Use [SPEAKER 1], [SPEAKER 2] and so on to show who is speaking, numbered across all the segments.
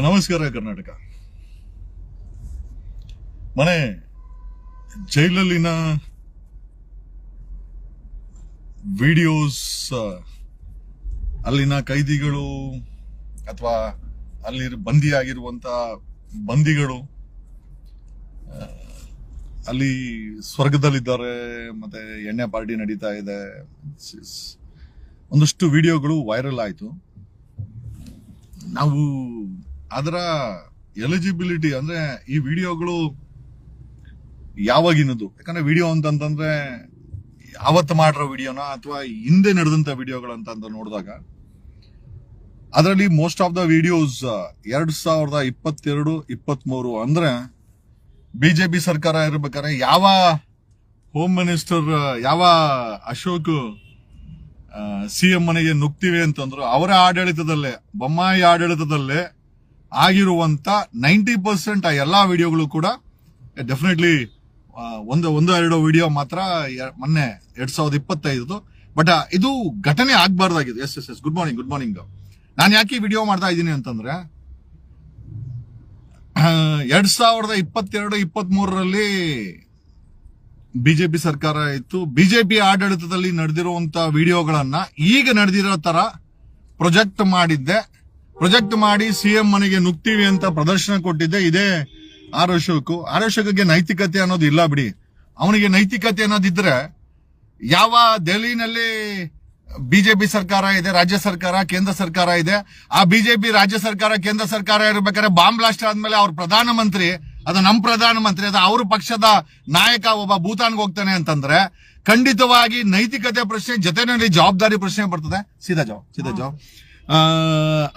[SPEAKER 1] ನಮಸ್ಕಾರ ಕರ್ನಾಟಕ. ಮನೆ ಜೈಲಲ್ಲಿನ ವಿಡಿಯೋಸ್, ಅಲ್ಲಿನ ಕೈದಿಗಳು ಅಥವಾ ಅಲ್ಲಿ ಬಂದಿಯಾಗಿರುವಂತ ಬಂದಿಗಳು ಅಲ್ಲಿ ಸ್ವರ್ಗದಲ್ಲಿದ್ದಾರೆ, ಮತ್ತೆ ಎಣ್ಣೆ ಪಾರ್ಟಿ ನಡೀತಾ ಇದೆ. ಒಂದಷ್ಟು ವಿಡಿಯೋಗಳು ವೈರಲ್ ಆಯ್ತು. ನಾವು ಅದರ ಎಲಿಜಿಬಿಲಿಟಿ ಅಂದ್ರೆ ಈ ವಿಡಿಯೋಗಳು ಯಾವಾಗಿನದು, ಯಾಕಂದ್ರೆ ವಿಡಿಯೋ ಅಂತಂದ್ರೆ ಅವತ್ತು ಮಾಡಿರೋ ವಿಡಿಯೋನ ಅಥವಾ ಹಿಂದೆ ನಡೆದಂತ ವಿಡಿಯೋಗಳು ಅಂತ ನೋಡಿದಾಗ ಅದರಲ್ಲಿ ಮೋಸ್ಟ್ ಆಫ್ ದ ವಿಡಿಯೋಸ್ 2022-23 ಅಂದ್ರೆ ಬಿಜೆಪಿ ಸರ್ಕಾರ ಇರ್ಬೇಕಾದ್ರೆ ಯಾವ ಹೋಮ್ ಮಿನಿಸ್ಟರ್, ಯಾವ ಅಶೋಕ್ ಸಿಎಂ ಮನೆಗೆ ನುಗ್ತೀವಿ ಅಂತಂದ್ರು ಅವರ ಆಡಳಿತದಲ್ಲೇ, ಬೊಮ್ಮಾಯಿ ಆಡಳಿತದಲ್ಲೇ ಆಗಿರುವಂತ 90% ಆ ಎಲ್ಲಾ ವಿಡಿಯೋಗಳು ಕೂಡ ಡೆಫಿನೆಟ್ಲಿ ಒಂದು ಎರಡು ವಿಡಿಯೋ ಮಾತ್ರ ಮೊನ್ನೆ 2025. ಬಟ್ ಇದು ಘಟನೆ ಆಗ್ಬಾರ್ದಾಗಿದೆ. Yes good morning. ನಾನು ಯಾಕೆ ವಿಡಿಯೋ ಮಾಡ್ತಾ ಇದ್ದೀನಿ ಅಂತಂದ್ರೆ 2022-23 ಬಿಜೆಪಿ ಸರ್ಕಾರ ಇತ್ತು. ಬಿಜೆಪಿ ಆಡಳಿತದಲ್ಲಿ ನಡೆದಿರುವಂತ ವಿಡಿಯೋಗಳನ್ನ ಈಗ ನಡೆದಿರೋ ತರ ಪ್ರೊಜೆಕ್ಟ್ ಮಾಡಿ ಸಿಎಂ ಮನೆಗೆ ನುಗ್ತೀವಿ ಅಂತ ಪ್ರದರ್ಶನ ಕೊಟ್ಟಿದ್ದೆ ಇದೇ ಆರ್ ಅಶೋಕ್ಗೆ ನೈತಿಕತೆ ಅನ್ನೋದು ಇಲ್ಲ ಬಿಡಿ. ಅವನಿಗೆ ನೈತಿಕತೆ ಅನ್ನೋದಿದ್ರೆ ಯಾವ ದೆಹಲಿನಲ್ಲಿ ಬಿಜೆಪಿ ಸರ್ಕಾರ ಇದೆ, ರಾಜ್ಯ ಸರ್ಕಾರ, ಕೇಂದ್ರ ಸರ್ಕಾರ ಇದೆ. ಆ ಬಿಜೆಪಿ ರಾಜ್ಯ ಸರ್ಕಾರ, ಕೇಂದ್ರ ಸರ್ಕಾರ ಇರ್ಬೇಕಾದ್ರೆ ಬಾಂಬ್ ಬ್ಲಾಸ್ಟ್ ಆದ್ಮೇಲೆ ಅವ್ರ ಪ್ರಧಾನಮಂತ್ರಿ, ಅದು ನಮ್ಮ ಪ್ರಧಾನಮಂತ್ರಿ, ಅದು ಅವ್ರ ಪಕ್ಷದ ನಾಯಕ ಒಬ್ಬ ಭೂತಾನ್ಗೆ ಹೋಗ್ತಾನೆ ಅಂತಂದ್ರೆ ಖಂಡಿತವಾಗಿ ನೈತಿಕತೆ ಪ್ರಶ್ನೆ ಜೊತೆನಲ್ಲಿ ಜವಾಬ್ದಾರಿ ಪ್ರಶ್ನೆ ಬರ್ತದೆ. ಸೀದಾ ಜಾವ್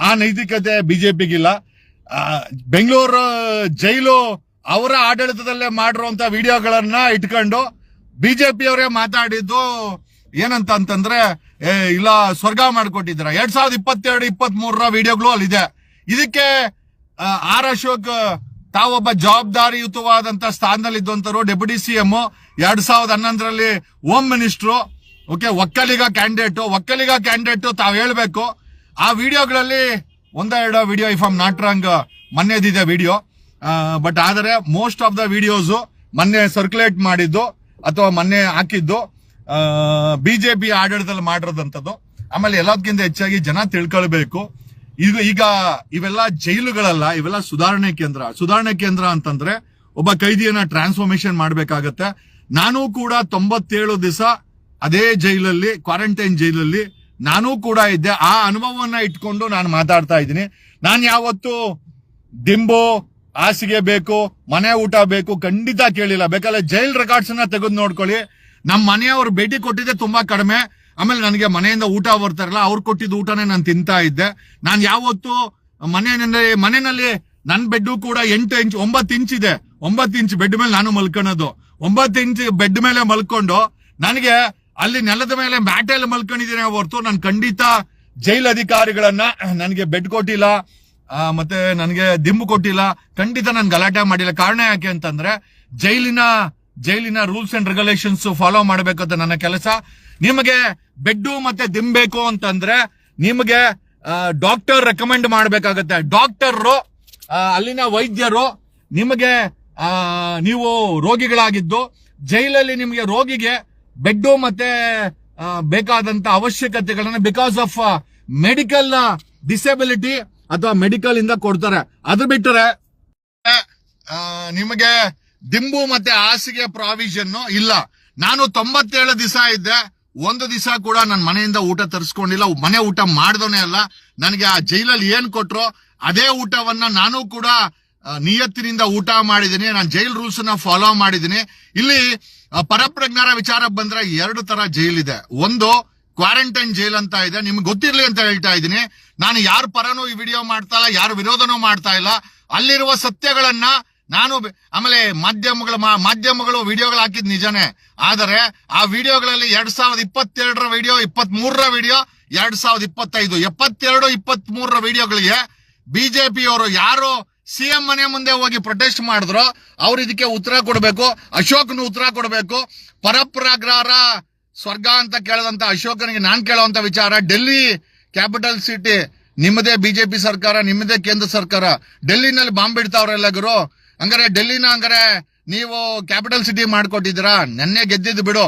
[SPEAKER 1] ಆ ನೈತಿಕತೆ ಬಿಜೆಪಿಗಿಲ್ಲ. ಬೆಂಗಳೂರು ಜೈಲು ಅವರ ಆಡಳಿತದಲ್ಲೇ ಮಾಡಿರುವಂತ ವಿಡಿಯೋಗಳನ್ನ ಇಟ್ಕೊಂಡು ಬಿಜೆಪಿ ಅವರೇ ಮಾತಾಡಿದ್ದು ಏನಂತ ಅಂತಂದ್ರೆ ಇಲ್ಲ ಸ್ವರ್ಗ ಮಾಡಿಕೊಟ್ಟಿದ್ರ 2022-23 ವಿಡಿಯೋಗಳು ಅಲ್ಲಿದೆ. ಇದಕ್ಕೆ ಆರ್ ಅಶೋಕ್ ತಾವೊಬ್ಬ ಜವಾಬ್ದಾರಿಯುತವಾದಂತ ಸ್ಥಾನದಲ್ಲಿ ಇದ್ದಂತರು, deputy CM, 2011 home minister, okay, Vokkaliga candidate ತಾವ್ ಹೇಳ್ಬೇಕು. ಆ ವಿಡಿಯೋಗಳಲ್ಲಿ ಒಂದೆರಡು video, if I'm not wrong, ಮೊನ್ನೆದಿದೆ ವಿಡಿಯೋ. ಬಟ್ ಆದರೆ ಮೋಸ್ಟ್ ಆಫ್ ದ ವಿಡಿಯೋಸ್ ಮೊನ್ನೆ ಸರ್ಕ್ಯುಲೇಟ್ ಮಾಡಿದ್ದು ಅಥವಾ ಮೊನ್ನೆ ಹಾಕಿದ್ದು ಬಿಜೆಪಿ ಆಡಳಿತದಲ್ಲಿ ಮಾಡಿರೋದಂಥದ್ದು. ಆಮೇಲೆ ಎಲ್ಲದಕ್ಕಿಂತ ಹೆಚ್ಚಾಗಿ ಜನ ತಿಳ್ಕೊಳ್ಬೇಕು, ಈಗ ಇವೆಲ್ಲ ಜೈಲುಗಳಲ್ಲ, ಇವೆಲ್ಲ ಸುಧಾರಣೆ ಕೇಂದ್ರ ಅಂತಂದ್ರೆ ಒಬ್ಬ ಕೈದಿಯನ್ನ ಟ್ರಾನ್ಸ್ಫಾರ್ಮೇಶನ್ ಮಾಡ್ಬೇಕಾಗತ್ತೆ. ನಾನು ಕೂಡ 97 ದಿವಸ ಅದೇ ಜೈಲಲ್ಲಿ, ಕ್ವಾರಂಟೈನ್ ಜೈಲಲ್ಲಿ ನಾನು ಕೂಡ ಇದ್ದೆ. ಆ ಅನುಭವವನ್ನ ಇಟ್ಕೊಂಡು ನಾನು ಮಾತಾಡ್ತಾ ಇದ್ದೀನಿ. ನಾನು ಯಾವತ್ತು ದಿಂಬು, ಹಾಸಿಗೆ ಬೇಕು, ಮನೆ ಊಟ ಬೇಕು ಖಂಡಿತ ಕೇಳಿಲ್ಲ. ಬೇಕಾದ್ರೆ ಜೈಲ್ ರೆಕಾರ್ಡ್ಸ್ ಅನ್ನ ತೆಗೆದು ನೋಡ್ಕೊಳ್ಳಿ. ನಮ್ಮ ಮನೆಯವ್ರು ಭೇಟಿ ಕೊಟ್ಟಿದ್ದೆ ತುಂಬಾ ಕಡಿಮೆ. ಆಮೇಲೆ ನನಗೆ ಮನೆಯಿಂದ ಊಟ ಬರ್ತಾರಲ್ಲ, ಅವ್ರು ಕೊಟ್ಟಿದ್ದ ಊಟನೇ ನಾನು ತಿಂತಾ ಇದ್ದೆ. ನಾನು ಯಾವತ್ತು ಮನೆಯಲ್ಲಿ ನನ್ನ ಬೆಡ್ ಕೂಡ 9 ಇಂಚ್ ಇದೆ. 9 ಇಂಚ್ ಬೆಡ್ ಮೇಲೆ ನಾನು ಮಲ್ಕೊಳ್ಳೋದು. 9 ಇಂಚ್ ಬೆಡ್ ಮೇಲೆ ಮಲ್ಕೊಂಡು ನನಗೆ ಅಲ್ಲಿ ನೆಲದ ಮೇಲೆ ಮ್ಯಾಟಲ್ಲಿ ಮಲ್ಕೊಂಡಿದ್ದೀನಿ ಹೊರತು ನಾನು ಖಂಡಿತ ಜೈಲ್ ಅಧಿಕಾರಿಗಳನ್ನ ನನಗೆ ಬೆಡ್ ಕೊಟ್ಟಿಲ್ಲ, ಮತ್ತೆ ನನಗೆ ದಿಂಬು ಕೊಟ್ಟಿಲ್ಲ. ಖಂಡಿತ ನಾನು ಗಲಾಟೆ ಮಾಡಿಲ್ಲ. ಕಾರಣ ಯಾಕೆ ಅಂತಂದ್ರೆ ಜೈಲಿನ ರೂಲ್ಸ್ ಅಂಡ್ ರೆಗ್ಯುಲೇಷನ್ಸ್ ಫಾಲೋ ಮಾಡ್ಬೇಕಂತ ನನ್ನ ಕೆಲಸ. ನಿಮಗೆ ಬೆಡ್ಡು ಮತ್ತೆ ದಿಂಬೇಕು ಅಂತಂದ್ರೆ ನಿಮಗೆ ಡಾಕ್ಟರ್ ರೆಕಮೆಂಡ್ ಮಾಡ್ಬೇಕಾಗತ್ತೆ. ಡಾಕ್ಟರ್, ಅಲ್ಲಿನ ವೈದ್ಯರು ನಿಮಗೆ, ನೀವು ರೋಗಿಗಳಾಗಿದ್ದು ಜೈಲಲ್ಲಿ ನಿಮಗೆ ರೋಗಿಗೆ ಬೆಡ್ಡು ಮತ್ತೆ ಬೇಕಾದಂತ ಅವಶ್ಯಕತೆಗಳನ್ನ ಬಿಕಾಸ್ ಆಫ್ ಮೆಡಿಕಲ್ ಡಿಸೆಬಿಲಿಟಿ ಅಥವಾ ಮೆಡಿಕಲ್ ಇಂದ ಕೊಡ್ತಾರೆ. ಅದು ಬಿಟ್ಟರೆ ನಿಮಗೆ ದಿಂಬು ಮತ್ತೆ ಹಾಸಿಗೆ ಪ್ರಾವಿಷನ್ ಇಲ್ಲ. ನಾನು 97 ದಿವಸ ಇದ್ದೆ. ಒಂದು ದಿವಸ ಕೂಡ ನನ್ನ ಮನೆಯಿಂದ ಊಟ ತರಿಸ್ಕೊಂಡಿಲ್ಲ. ಮನೆ ಊಟ ಮಾಡ್ದೋನೇ ಅಲ್ಲ. ನನಗೆ ಆ ಜೈಲಲ್ಲಿ ಏನ್ ಕೊಟ್ರೋ ಅದೇ ಊಟವನ್ನ ನಾನು ಕೂಡ ನಿಯತ್ತಿನಿಂದ ಊಟ ಮಾಡಿದ್ದೀನಿ. ನಾನು ಜೈಲ್ ರೂಲ್ಸ್ ನ ಫಾಲೋ ಮಾಡಿದ್ದೀನಿ. ಇಲ್ಲಿ ಪರಪ್ರಜ್ಞರ ವಿಚಾರ ಬಂದ್ರೆ 2 ತರ ಜೈಲ್ ಇದೆ. ಒಂದು ಕ್ವಾರಂಟೈನ್ ಜೈಲ್ ಅಂತ ಇದೆ. ನಿಮ್ಗೆ ಗೊತ್ತಿರ್ಲಿ ಅಂತ ಹೇಳ್ತಾ ಇದ್ದೀನಿ. ನಾನು ಯಾರ ಪರನೂ ಈ ವಿಡಿಯೋ ಮಾಡ್ತಾ ಇಲ್ಲ, ಯಾರು ವಿರೋಧನೂ ಮಾಡ್ತಾ ಇಲ್ಲ. ಅಲ್ಲಿರುವ ಸತ್ಯಗಳನ್ನ ನಾನು, ಆಮೇಲೆ ಮಾಧ್ಯಮಗಳು ವಿಡಿಯೋಗಳು ಹಾಕಿದ್ ನಿಜನೇ. ಆದರೆ ಆ ವಿಡಿಯೋಗಳಲ್ಲಿ 2022 ವಿಡಿಯೋ, 23 ವಿಡಿಯೋ, 2025, 22-23 ವಿಡಿಯೋಗಳಿಗೆ ಬಿಜೆಪಿ ಅವರು ಯಾರು ಸಿಎಂ ಮನೆ ಮುಂದೆ ಹೋಗಿ ಪ್ರೊಟೆಸ್ಟ್ ಮಾಡಿದ್ರು ಅವ್ರು ಇದಕ್ಕೆ ಉತ್ತರ ಕೊಡಬೇಕು. ಅಶೋಕ್ನು ಉತ್ತರ ಕೊಡಬೇಕು. ಪರಪ್ರಗ್ರಹರ ಸ್ವರ್ಗ ಅಂತ ಕೇಳದಂತ ಅಶೋಕನಿಗೆ ನಾನ್ ಕೇಳುವಂತ ವಿಚಾರ, ಡೆಲ್ಲಿ ಕ್ಯಾಪಿಟಲ್ ಸಿಟಿ ನಿಮ್ಮದೇ ಬಿಜೆಪಿ ಸರ್ಕಾರ, ನಿಮ್ಮದೇ ಕೇಂದ್ರ ಸರ್ಕಾರ. ಡೆಲ್ಲಿನಲ್ಲಿ ಬಾಂಬ್ ಬಿಡ್ತಾವ್ರಲ್ಲ ಗುರು. ಹಂಗಾರೆ ಡೆಲ್ಲಿನ ಹಂಗಾರೆ ನೀವು ಕ್ಯಾಪಿಟಲ್ ಸಿಟಿ ಮಾಡ್ಕೊಟ್ಟಿದ್ದೀರಾ. ನೆನ್ನೆ ಗೆದ್ದಿದ್ದು ಬಿಡು,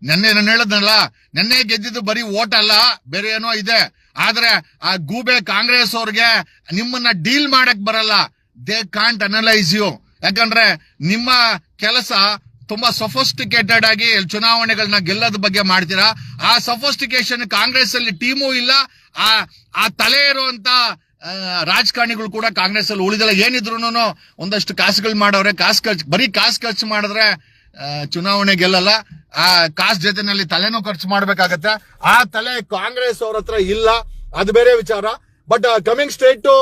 [SPEAKER 1] ನೆನ್ನೆ ನಾನು ಹೇಳದ್ನಲ್ಲ, ನೆನ್ನೆ ಗೆದ್ದಿದ್ದು ಬರೀ ಓಟ್ ಅಲ್ಲ, ಬೇರೆ ಏನೋ ಇದೆ. ಆದ್ರೆ ಆ ಗೂಬೆ ಕಾಂಗ್ರೆಸ್ ಅವ್ರಿಗೆ ನಿಮ್ಮನ್ನ ಡೀಲ್ ಮಾಡಕ್ ಬರಲ್ಲ. They can't analyse you. ಯಾಕಂದ್ರೆ ನಿಮ್ಮ ಕೆಲಸ ತುಂಬಾ ಸೊಫಿಸ್ಟಿಕೇಟೆಡ್ ಆಗಿ ಚುನಾವಣೆಗಳನ್ನ ಗೆಲ್ಲೋದ್ ಬಗ್ಗೆ ಮಾಡ್ತೀರಾ. ಆ ಸೊಫಿಸ್ಟಿಕೇಶನ್ ಕಾಂಗ್ರೆಸ್ ಅಲ್ಲಿ ಟೀಮು ಇಲ್ಲ. ಆ ತಲೆ ಇರುವಂತ ರಾಜಕಾರಣಿಗಳು ಕೂಡ ಕಾಂಗ್ರೆಸ್ ಅಲ್ಲಿ ಉಳಿದಲ್ಲ. ಏನಿದ್ರು ಒಂದಷ್ಟು ಕಾಸುಗಳು ಮಾಡವ್ರೆ. ಬರೀ ಕಾಸು ಖರ್ಚು ಮಾಡಿದ್ರೆ ಚುನಾವಣೆ ಗೆಲ್ಲಲ್ಲ. ಆ ಕಾಸು ಜೊತೆನಲ್ಲಿ ತಲೆನೂ ಖರ್ಚು ಮಾಡ್ಬೇಕಾಗತ್ತೆ. ಆ ತಲೆ ಕಾಂಗ್ರೆಸ್ ಅವ್ರ ಹತ್ರ ಇಲ್ಲ, ಅದು ಬೇರೆ ವಿಚಾರ. ಬಟ್ ಕಮಿಂಗ್ ಸ್ಟೇಟ್ ಟು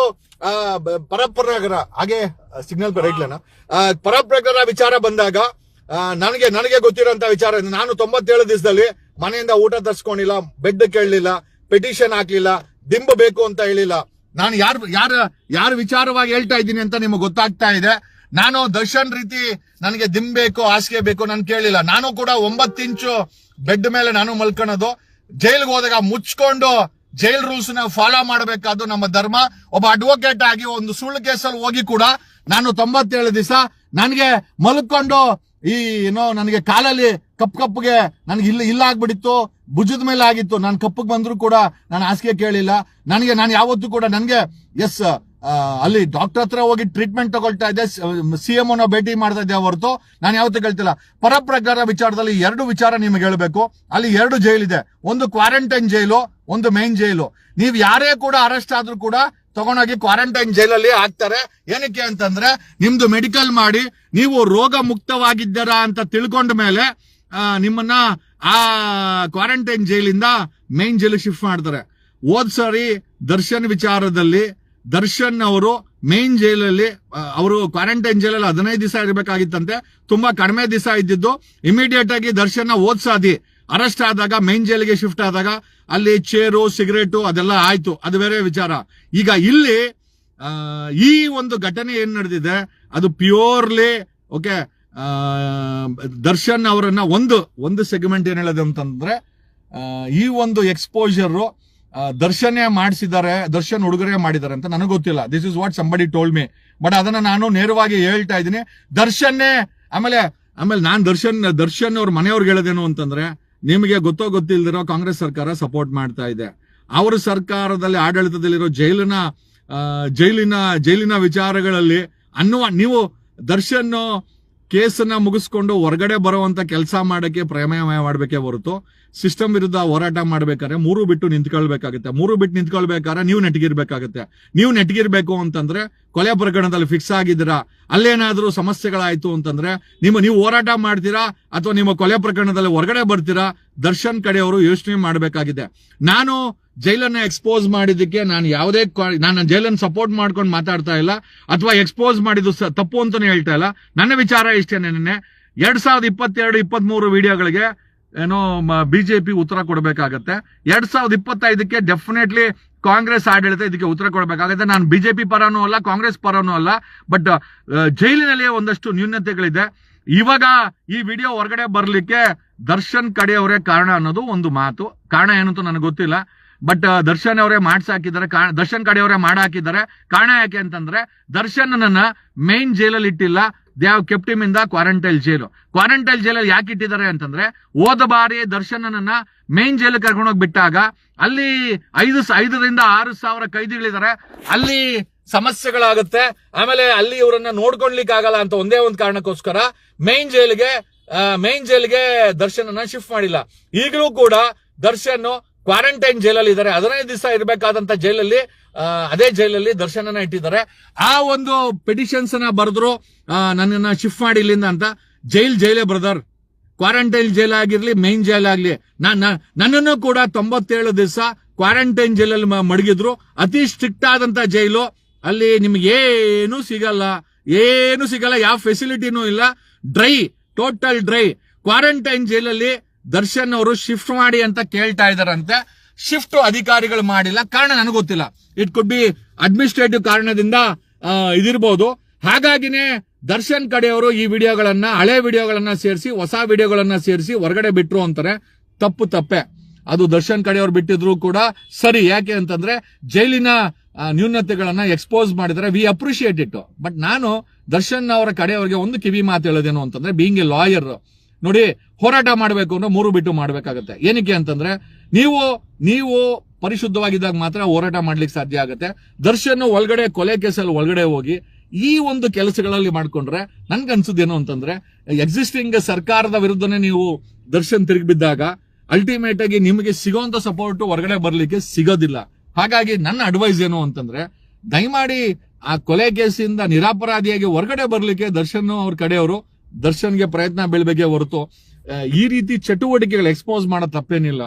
[SPEAKER 1] ಪರಪ್ಪನಗರ, ಹಾಗೆ ಸಿಗ್ನಲ್ ರೈಟ್ಲೇನ, ಪರಪ್ಪನಗರ ವಿಚಾರ ಬಂದಾಗ ನನಗೆ ಗೊತ್ತಿರೋಂತ ವಿಚಾರ, ನಾನು 97 ದಿವಸದಲ್ಲಿ ಮನೆಯಿಂದ ಊಟ ತರ್ಸ್ಕೊಂಡಿಲ್ಲ, ಬೆಡ್ ಕೇಳಲಿಲ್ಲ, ಪೆಟಿಷನ್ ಹಾಕ್ಲಿಲ್ಲ, ದಿಂಬು ಬೇಕು ಅಂತ ಹೇಳಿಲ್ಲ. ನಾನು ಯಾರ ವಿಚಾರವಾಗಿ ಹೇಳ್ತಾ ಇದ್ದೀನಿ ಅಂತ ನಿಮಗೆ ಗೊತ್ತಾಗ್ತಾ ಇದೆ. ನಾನು ದರ್ಶನ್ ರೀತಿ ನನಗೆ ದಿಂಬ್ ಬೇಕು, ಹಾಸಿಗೆ ಬೇಕು ನಾನು ಕೇಳಿಲ್ಲ. ನಾನು ಕೂಡ 9 ಇಂಚು ಬೆಡ್ ಮೇಲೆ ನಾನು ಮಲ್ಕೊಳ್ಳೋದು. ಜೈಲ್ಗೆ ಹೋದಾಗ ಮುಚ್ಕೊಂಡು ಜೈಲ್ ರೂಲ್ಸ್ ನ ಫಾಲೋ ಮಾಡಬೇಕಾದ್ದು ನಮ್ಮ ಧರ್ಮ. ಒಬ್ಬ ಅಡ್ವೊಕೇಟ್ ಆಗಿ ಒಂದು ಸುಳ್ಳು ಕೇಸಲ್ಲಿ ಹೋಗಿ ಕೂಡ ನಾನು 97 ದಿವಸ ನನಗೆ ಮಲ್ಕೊಂಡು ನನಗೆ ಕಾಲಲ್ಲಿ ಕಪ್ಪಗೆ ನನಗೆ ಇಲ್ಲ ಆಗ್ಬಿಟ್ಟಿತ್ತು, ಭುಜದ ಮೇಲೆ ಆಗಿತ್ತು. ನಾನು ಕಪ್ಪಗೆ ಬಂದ್ರು ಕೂಡ ನಾನು ಹಾಸಿಗೆ ಕೇಳಿಲ್ಲ. ನಾನು ಯಾವತ್ತೂ ಕೂಡ ಎಸ್ ಅಲ್ಲಿ ಡಾಕ್ಟರ್ ಹತ್ರ ಹೋಗಿ ಟ್ರೀಟ್ಮೆಂಟ್ ತಗೊಳ್ತಾ ಇದ್ದೆ, CM ನ ಭೇಟಿ ಮಾಡ್ತಾ ಇದ್ದೆ ಹೊರತು ನಾನು ಯಾವತ್ತೂ ಕೇಳ್ತಿಲ್ಲ. ಪರಪ್ರಕಾರ ವಿಚಾರದಲ್ಲಿ 2 ವಿಚಾರ ನಿಮಗೆ ಹೇಳ್ಬೇಕು. ಅಲ್ಲಿ 2 ಜೈಲಿದೆ, ಒಂದು ಕ್ವಾರಂಟೈನ್ ಜೈಲು, ಒಂದು ಮೈನ್ ಜೈಲು. ನೀವು ಯಾರೇ ಕೂಡ ಅರೆಸ್ಟ್ ಆದ್ರೂ ಕೂಡ ತಗೊಂಡೋಗಿ ಕ್ವಾರಂಟೈನ್ ಜೈಲಲ್ಲಿ ಹಾಕ್ತಾರೆ. ಏನಕ್ಕೆ ಅಂತಂದ್ರೆ ನಿಮ್ದು ಮೆಡಿಕಲ್ ಮಾಡಿ ನೀವು ರೋಗ ಮುಕ್ತವಾಗಿದ್ದೀರಾ ಅಂತ ತಿಳ್ಕೊಂಡ ಮೇಲೆ ನಿಮ್ಮನ್ನ ಆ ಕ್ವಾರಂಟೈನ್ ಜೈಲಿಂದ ಮೈನ್ ಜೈಲಿಗೆ ಶಿಫ್ಟ್ ಮಾಡ್ತಾರೆ. ಹೋದ್ ಸಾರಿ ದರ್ಶನ್ ವಿಚಾರದಲ್ಲಿ ದರ್ಶನ್ ಅವರು ಮೈನ್ ಜೈಲಲ್ಲಿ, ಅವರು ಕ್ವಾರಂಟೈನ್ ಜೈಲಲ್ಲಿ 15 ದಿವಸ ಇರಬೇಕಾಗಿತ್ತಂತೆ, ತುಂಬಾ ಕಡಿಮೆ ದಿವಸ ಇದ್ದಿದ್ದು. ಇಮಿಡಿಯೇಟ್ ಆಗಿ ದರ್ಶನ್ ಓದ್ಸಾದಿ ಅರೆಸ್ಟ್ ಆದಾಗ ಮೈನ್ ಜೈಲಿಗೆ ಶಿಫ್ಟ್ ಆದಾಗ ಅಲ್ಲಿ ಚೇರು ಸಿಗರೇಟು ಅದೆಲ್ಲ ಆಯ್ತು, ಅದು ಬೇರೆ ವಿಚಾರ. ಈಗ ಇಲ್ಲಿ ಈ ಒಂದು ಘಟನೆ ಏನ್ ನಡೆದಿದೆ ಅದು ಪ್ಯೂರ್ಲಿ ಓಕೆ. ದರ್ಶನ್ ಅವರನ್ನ ಒಂದು ಸೆಗ್ಮೆಂಟ್ ಏನ್ ಹೇಳೋದು ಅಂತಂದ್ರೆ, ಈ ಒಂದು ಎಕ್ಸ್ಪೋಜರ್ ದರ್ಶನೇ ಮಾಡಿಸಿದ್ದಾರೆ, ದರ್ಶನ್ ಹುಡುಗರೇ ಮಾಡಿದ್ದಾರೆ ಅಂತ ನನಗೆ ಗೊತ್ತಿಲ್ಲ. This is what somebody told me. But ಅದನ್ನ ನಾನು ನೇರವಾಗಿ ಹೇಳ್ತಾ ಇದ್ದೀನಿ. ದರ್ಶನ್ನೇ ಆಮೇಲೆ ನಾನು ದರ್ಶನ್ ಅವ್ರ ಮನೆಯವ್ರಿಗೆ ಹೇಳೋದೇನು ಅಂತಂದ್ರೆ, ನಿಮಗೆ ಗೊತ್ತಿಲ್ದಿರೋ ಕಾಂಗ್ರೆಸ್ ಸರ್ಕಾರ ಸಪೋರ್ಟ್ ಮಾಡ್ತಾ ಇದೆ. ಅವರ ಸರ್ಕಾರದಲ್ಲಿ ಆಡಳಿತದಲ್ಲಿರೋ ಜೈಲಿನ ವಿಚಾರಗಳಲ್ಲಿ ನೀವು ದರ್ಶನ್ ಕೇಸನ್ನ ಮುಗಿಸ್ಕೊಂಡು ಹೊರಗಡೆ ಬರುವಂತ ಕೆಲಸ ಮಾಡಕ್ಕೆ ಪ್ರಮೇಯ ಮಾಡಬೇಕೇ ಹೊರತು ಸಿಸ್ಟಮ್ ವಿರುದ್ಧ ಹೋರಾಟ ಮಾಡ್ಬೇಕಾದ್ರೆ 3 ಬಿಟ್ಟು ನಿಂತ್ಕೊಳ್ಬೇಕಾಗುತ್ತೆ. 3 ಬಿಟ್ಟು ನಿಂತ್ಕೊಳ್ಬೇಕಾದ್ರೆ ನೀವು ನೆಟ್ಗಿರ್ಬೇಕಾಗುತ್ತೆ. ನೀವು ನೆಟ್ಗಿರ್ಬೇಕು ಅಂತಂದ್ರೆ ಕೊಲೆ ಪ್ರಕರಣದಲ್ಲಿ ಫಿಕ್ಸ್ ಆಗಿದ್ದೀರಾ, ಅಲ್ಲೇನಾದ್ರೂ ಸಮಸ್ಯೆಗಳಾಯ್ತು ಅಂತಂದ್ರೆ ನೀವು ಹೋರಾಟ ಮಾಡ್ತೀರಾ ಅಥವಾ ನಿಮ್ಮ ಕೊಲೆ ಪ್ರಕರಣದಲ್ಲಿ ಹೊರಗಡೆ ಬರ್ತೀರಾ. ದರ್ಶನ್ ಕಡೆಯವರು ಯೋಚನೆ ಮಾಡಬೇಕಾಗಿದೆ. ನಾನು ಜೈಲನ್ನ ಎಕ್ಸ್ಪೋಸ್ ಮಾಡಿದ್ದಕ್ಕೆ ನಾನು ಜೈಲನ್ನು ಸಪೋರ್ಟ್ ಮಾಡ್ಕೊಂಡು ಮಾತಾಡ್ತಾ ಇಲ್ಲ ಅಥವಾ ಎಕ್ಸ್ಪೋಸ್ ಮಾಡಿದ್ದು ತಪ್ಪು ಅಂತಾನೆ ಹೇಳ್ತಾ ಇಲ್ಲ. ನನ್ನ ವಿಚಾರ ಇಷ್ಟೇನೆ. 2022-23 ವಿಡಿಯೋಗಳಿಗೆ ಏನೋ ಬಿಜೆಪಿ ಉತ್ತರ ಕೊಡಬೇಕಾಗತ್ತೆ. 2025ಕ್ಕೆ ಡೆಫಿನೆಟ್ಲಿ ಕಾಂಗ್ರೆಸ್ ಆಡಳಿತ ಇದಕ್ಕೆ ಉತ್ತರ ಕೊಡಬೇಕಾಗುತ್ತೆ. ನಾನು ಬಿಜೆಪಿ ಪರನೂ ಅಲ್ಲ, ಕಾಂಗ್ರೆಸ್ ಪರನೂ ಅಲ್ಲ. ಬಟ್ ಜೈಲಿನಲ್ಲಿ ಒಂದಷ್ಟು ನ್ಯೂನತೆಗಳಿದೆ. ಇವಾಗ ಈ ವಿಡಿಯೋ ಹೊರಗಡೆ ಬರ್ಲಿಕ್ಕೆ ದರ್ಶನ್ ಕಡೆಯವರೇ ಕಾರಣ ಅನ್ನೋದು ಒಂದು ಮಾತು. ಕಾರಣ ಏನು ಅಂತ ನನಗೆ ಗೊತ್ತಿಲ್ಲ. ಬಟ್ ದರ್ಶನ್ ಅವರೇ ಮಾಡ್ಸಾಕಿದ್ದಾರೆ, ದರ್ಶನ್ ಕಡೆಯವರೇ ಮಾಡಾಕಿದ್ದಾರೆ. ಕಾರಣ ಯಾಕೆ ಅಂತಂದ್ರೆ, ದರ್ಶನ್ ನನ್ನ ಮೈನ್ ಜೈಲಲ್ಲಿ ಇಟ್ಟಿಲ್ಲ, they have kept him in the quarantine jail. Quarantine ಜೈಲಲ್ಲಿ ಯಾಕೆ ಇಟ್ಟಿದ್ದಾರೆ ಅಂತಂದ್ರೆ, ಹೋದ ಬಾರಿ ದರ್ಶನ್ ನನ್ನ ಮೈನ್ ಜೈಲಿಗೆ ಕರ್ಕೊಂಡೋಗಿ ಬಿಟ್ಟಾಗ ಅಲ್ಲಿ 5,000 - 6,000 ಕೈದಿಗಳಿದ್ದಾರೆ. ಅಲ್ಲಿ ಸಮಸ್ಯೆಗಳಾಗುತ್ತೆ. ಆಮೇಲೆ ಅಲ್ಲಿ ಇವರನ್ನ ನೋಡ್ಕೊಳ್ಲಿಕ್ಕೆ ಆಗಲ್ಲ ಅಂತ ಒಂದೇ ಒಂದು ಕಾರಣಕ್ಕೋಸ್ಕರ ಮೈನ್ ಜೈಲಿಗೆ ದರ್ಶನ್ ಶಿಫ್ಟ್ ಮಾಡಿಲ್ಲ. ಈಗಲೂ ಕೂಡ ದರ್ಶನ್ ಕ್ವಾರಂಟೈನ್ ಜೈಲಲ್ಲಿ ಇದ್ದಾರೆ. 15 ದಿವಸ ಇರಬೇಕಾದಂತ ಜೈಲಲ್ಲಿ, ಅದೇ ಜೈಲಲ್ಲಿ ದರ್ಶನನ ಇಟ್ಟಿದ್ದಾರೆ. ಆ ಒಂದು ಪೆಟಿಷನ್ಸ್ ಬರೆದ್ರು ನನ್ನನ್ನ ಶಿಫ್ಟ್ ಮಾಡಿ ಇಲ್ಲಿಂದ ಅಂತ. ಜೈಲೇ ಬ್ರದರ್, ಕ್ವಾರಂಟೈನ್ ಜೈಲ್ ಆಗಿರ್ಲಿ ಮೈನ್ ಜೈಲ್ ಆಗ್ಲಿ, ನನ್ನನ್ನು ಕೂಡ 97 ದಿವಸ ಕ್ವಾರಂಟೈನ್ ಜೈಲಲ್ಲಿ ಮಡಗಿದ್ರು. ಅತಿ ಸ್ಟ್ರಿಕ್ಟ್ ಆದಂತ ಜೈಲು. ಅಲ್ಲಿ ನಿಮ್ಗೆ ಏನು ಸಿಗಲ್ಲ, ಯಾವ ಫೆಸಿಲಿಟಿನೂ ಇಲ್ಲ. Total dry. ಕ್ವಾರಂಟೈನ್ ಜೈಲಲ್ಲಿ ದರ್ಶನ್ ಅವರು ಶಿಫ್ಟ್ ಮಾಡಿ ಅಂತ ಕೇಳ್ತಾ ಇದಾರಂತೆ. ಶಿಫ್ಟ್ ಅಧಿಕಾರಿಗಳು ಮಾಡಿಲ್ಲ. ಕಾರಣ ನನಗೆ ಗೊತ್ತಿಲ್ಲ. ಇಟ್ ಕುಡ್ ಬಿ ಅಡ್ಮಿನಿಸ್ಟ್ರೇಟಿವ್ ಕಾರಣದಿಂದ ಇದಿರಬಹುದು. ಹಾಗಾಗಿನೇ ದರ್ಶನ್ ಕಡೆಯವರು ಈ ವಿಡಿಯೋಗಳನ್ನ, ಹಳೆ ವಿಡಿಯೋಗಳನ್ನ ಸೇರಿಸಿ, ಹೊಸ ವಿಡಿಯೋಗಳನ್ನ ಸೇರಿಸಿ ಹೊರಗಡೆ ಬಿಟ್ರು ಅಂತಾರೆ. ತಪ್ಪೆ.
[SPEAKER 2] ಅದು ದರ್ಶನ್ ಕಡೆಯವ್ರು ಬಿಟ್ಟಿದ್ರು ಕೂಡ ಸರಿ. ಯಾಕೆ ಅಂತಂದ್ರೆ ಜೈಲಿನ ನ್ಯೂನತೆಗಳನ್ನ ಎಕ್ಸ್ಪೋಸ್ ಮಾಡಿದ್ರೆ ವಿ ಅಪ್ರಿಶಿಯೇಟ್ ಇಟ್. ಬಟ್ ನಾನು ದರ್ಶನ್ ಅವರ ಕಡೆಯವರಿಗೆ ಒಂದು ಕಿವಿ ಮಾತು ಹೇಳೋದೇನು ಅಂತಂದ್ರೆ, ಬೀಯಿಂಗ್ ಎ ಲಾಯರ್, ನೋಡಿ, ಹೋರಾಟ ಮಾಡಬೇಕು ಅಂದ್ರೆ 3 ಬಿಟ್ಟು ಮಾಡ್ಬೇಕಾಗತ್ತೆ. ಏನಕ್ಕೆ ಅಂತಂದ್ರೆ ನೀವು ಪರಿಶುದ್ಧವಾಗಿದ್ದಾಗ ಮಾತ್ರ ಹೋರಾಟ ಮಾಡ್ಲಿಕ್ಕೆ ಸಾಧ್ಯ ಆಗುತ್ತೆ. ದರ್ಶನ್ ಒಳಗಡೆ ಕೊಲೆ ಕೇಸಲ್ಲಿ ಒಳಗಡೆ ಹೋಗಿ ಈ ಒಂದು ಕೆಲಸಗಳಲ್ಲಿ ಮಾಡ್ಕೊಂಡ್ರೆ ನನ್ಗನ್ಸುದೇನು ಅಂತಂದ್ರೆ, ಎಕ್ಸಿಸ್ಟಿಂಗ್ ಸರ್ಕಾರದ ವಿರುದ್ಧನೇ ನೀವು ದರ್ಶನ್ ತಿರುಗಿಬಿದ್ದಾಗ ಅಲ್ಟಿಮೇಟ್ ಆಗಿ ನಿಮಗೆ ಸಿಗೋಂತ ಸಪೋರ್ಟ್ ಹೊರಗಡೆ ಬರ್ಲಿಕ್ಕೆ ಸಿಗೋದಿಲ್ಲ. ಹಾಗಾಗಿ ನನ್ನ ಅಡ್ವೈಸ್ ಏನು ಅಂತಂದ್ರೆ, ದಯಮಾಡಿ ಆ ಕೊಲೆ ಕೇಸಿಂದ ನಿರಪರಾಧಿಯಾಗಿ ಹೊರಗಡೆ ಬರ್ಲಿಕ್ಕೆ ದರ್ಶನ್ ಅವ್ರ ಕಡೆಯವರು ದರ್ಶನ್ಗೆ ಪ್ರಯತ್ನ ಬೀಳ್ಬೇಕೆ ಹೊರತು ಈ ರೀತಿ ಚಟುವಟಿಕೆಗಳು ಎಕ್ಸ್ಪೋಸ್ ಮಾಡೋ ತಪ್ಪೇನಿಲ್ಲ.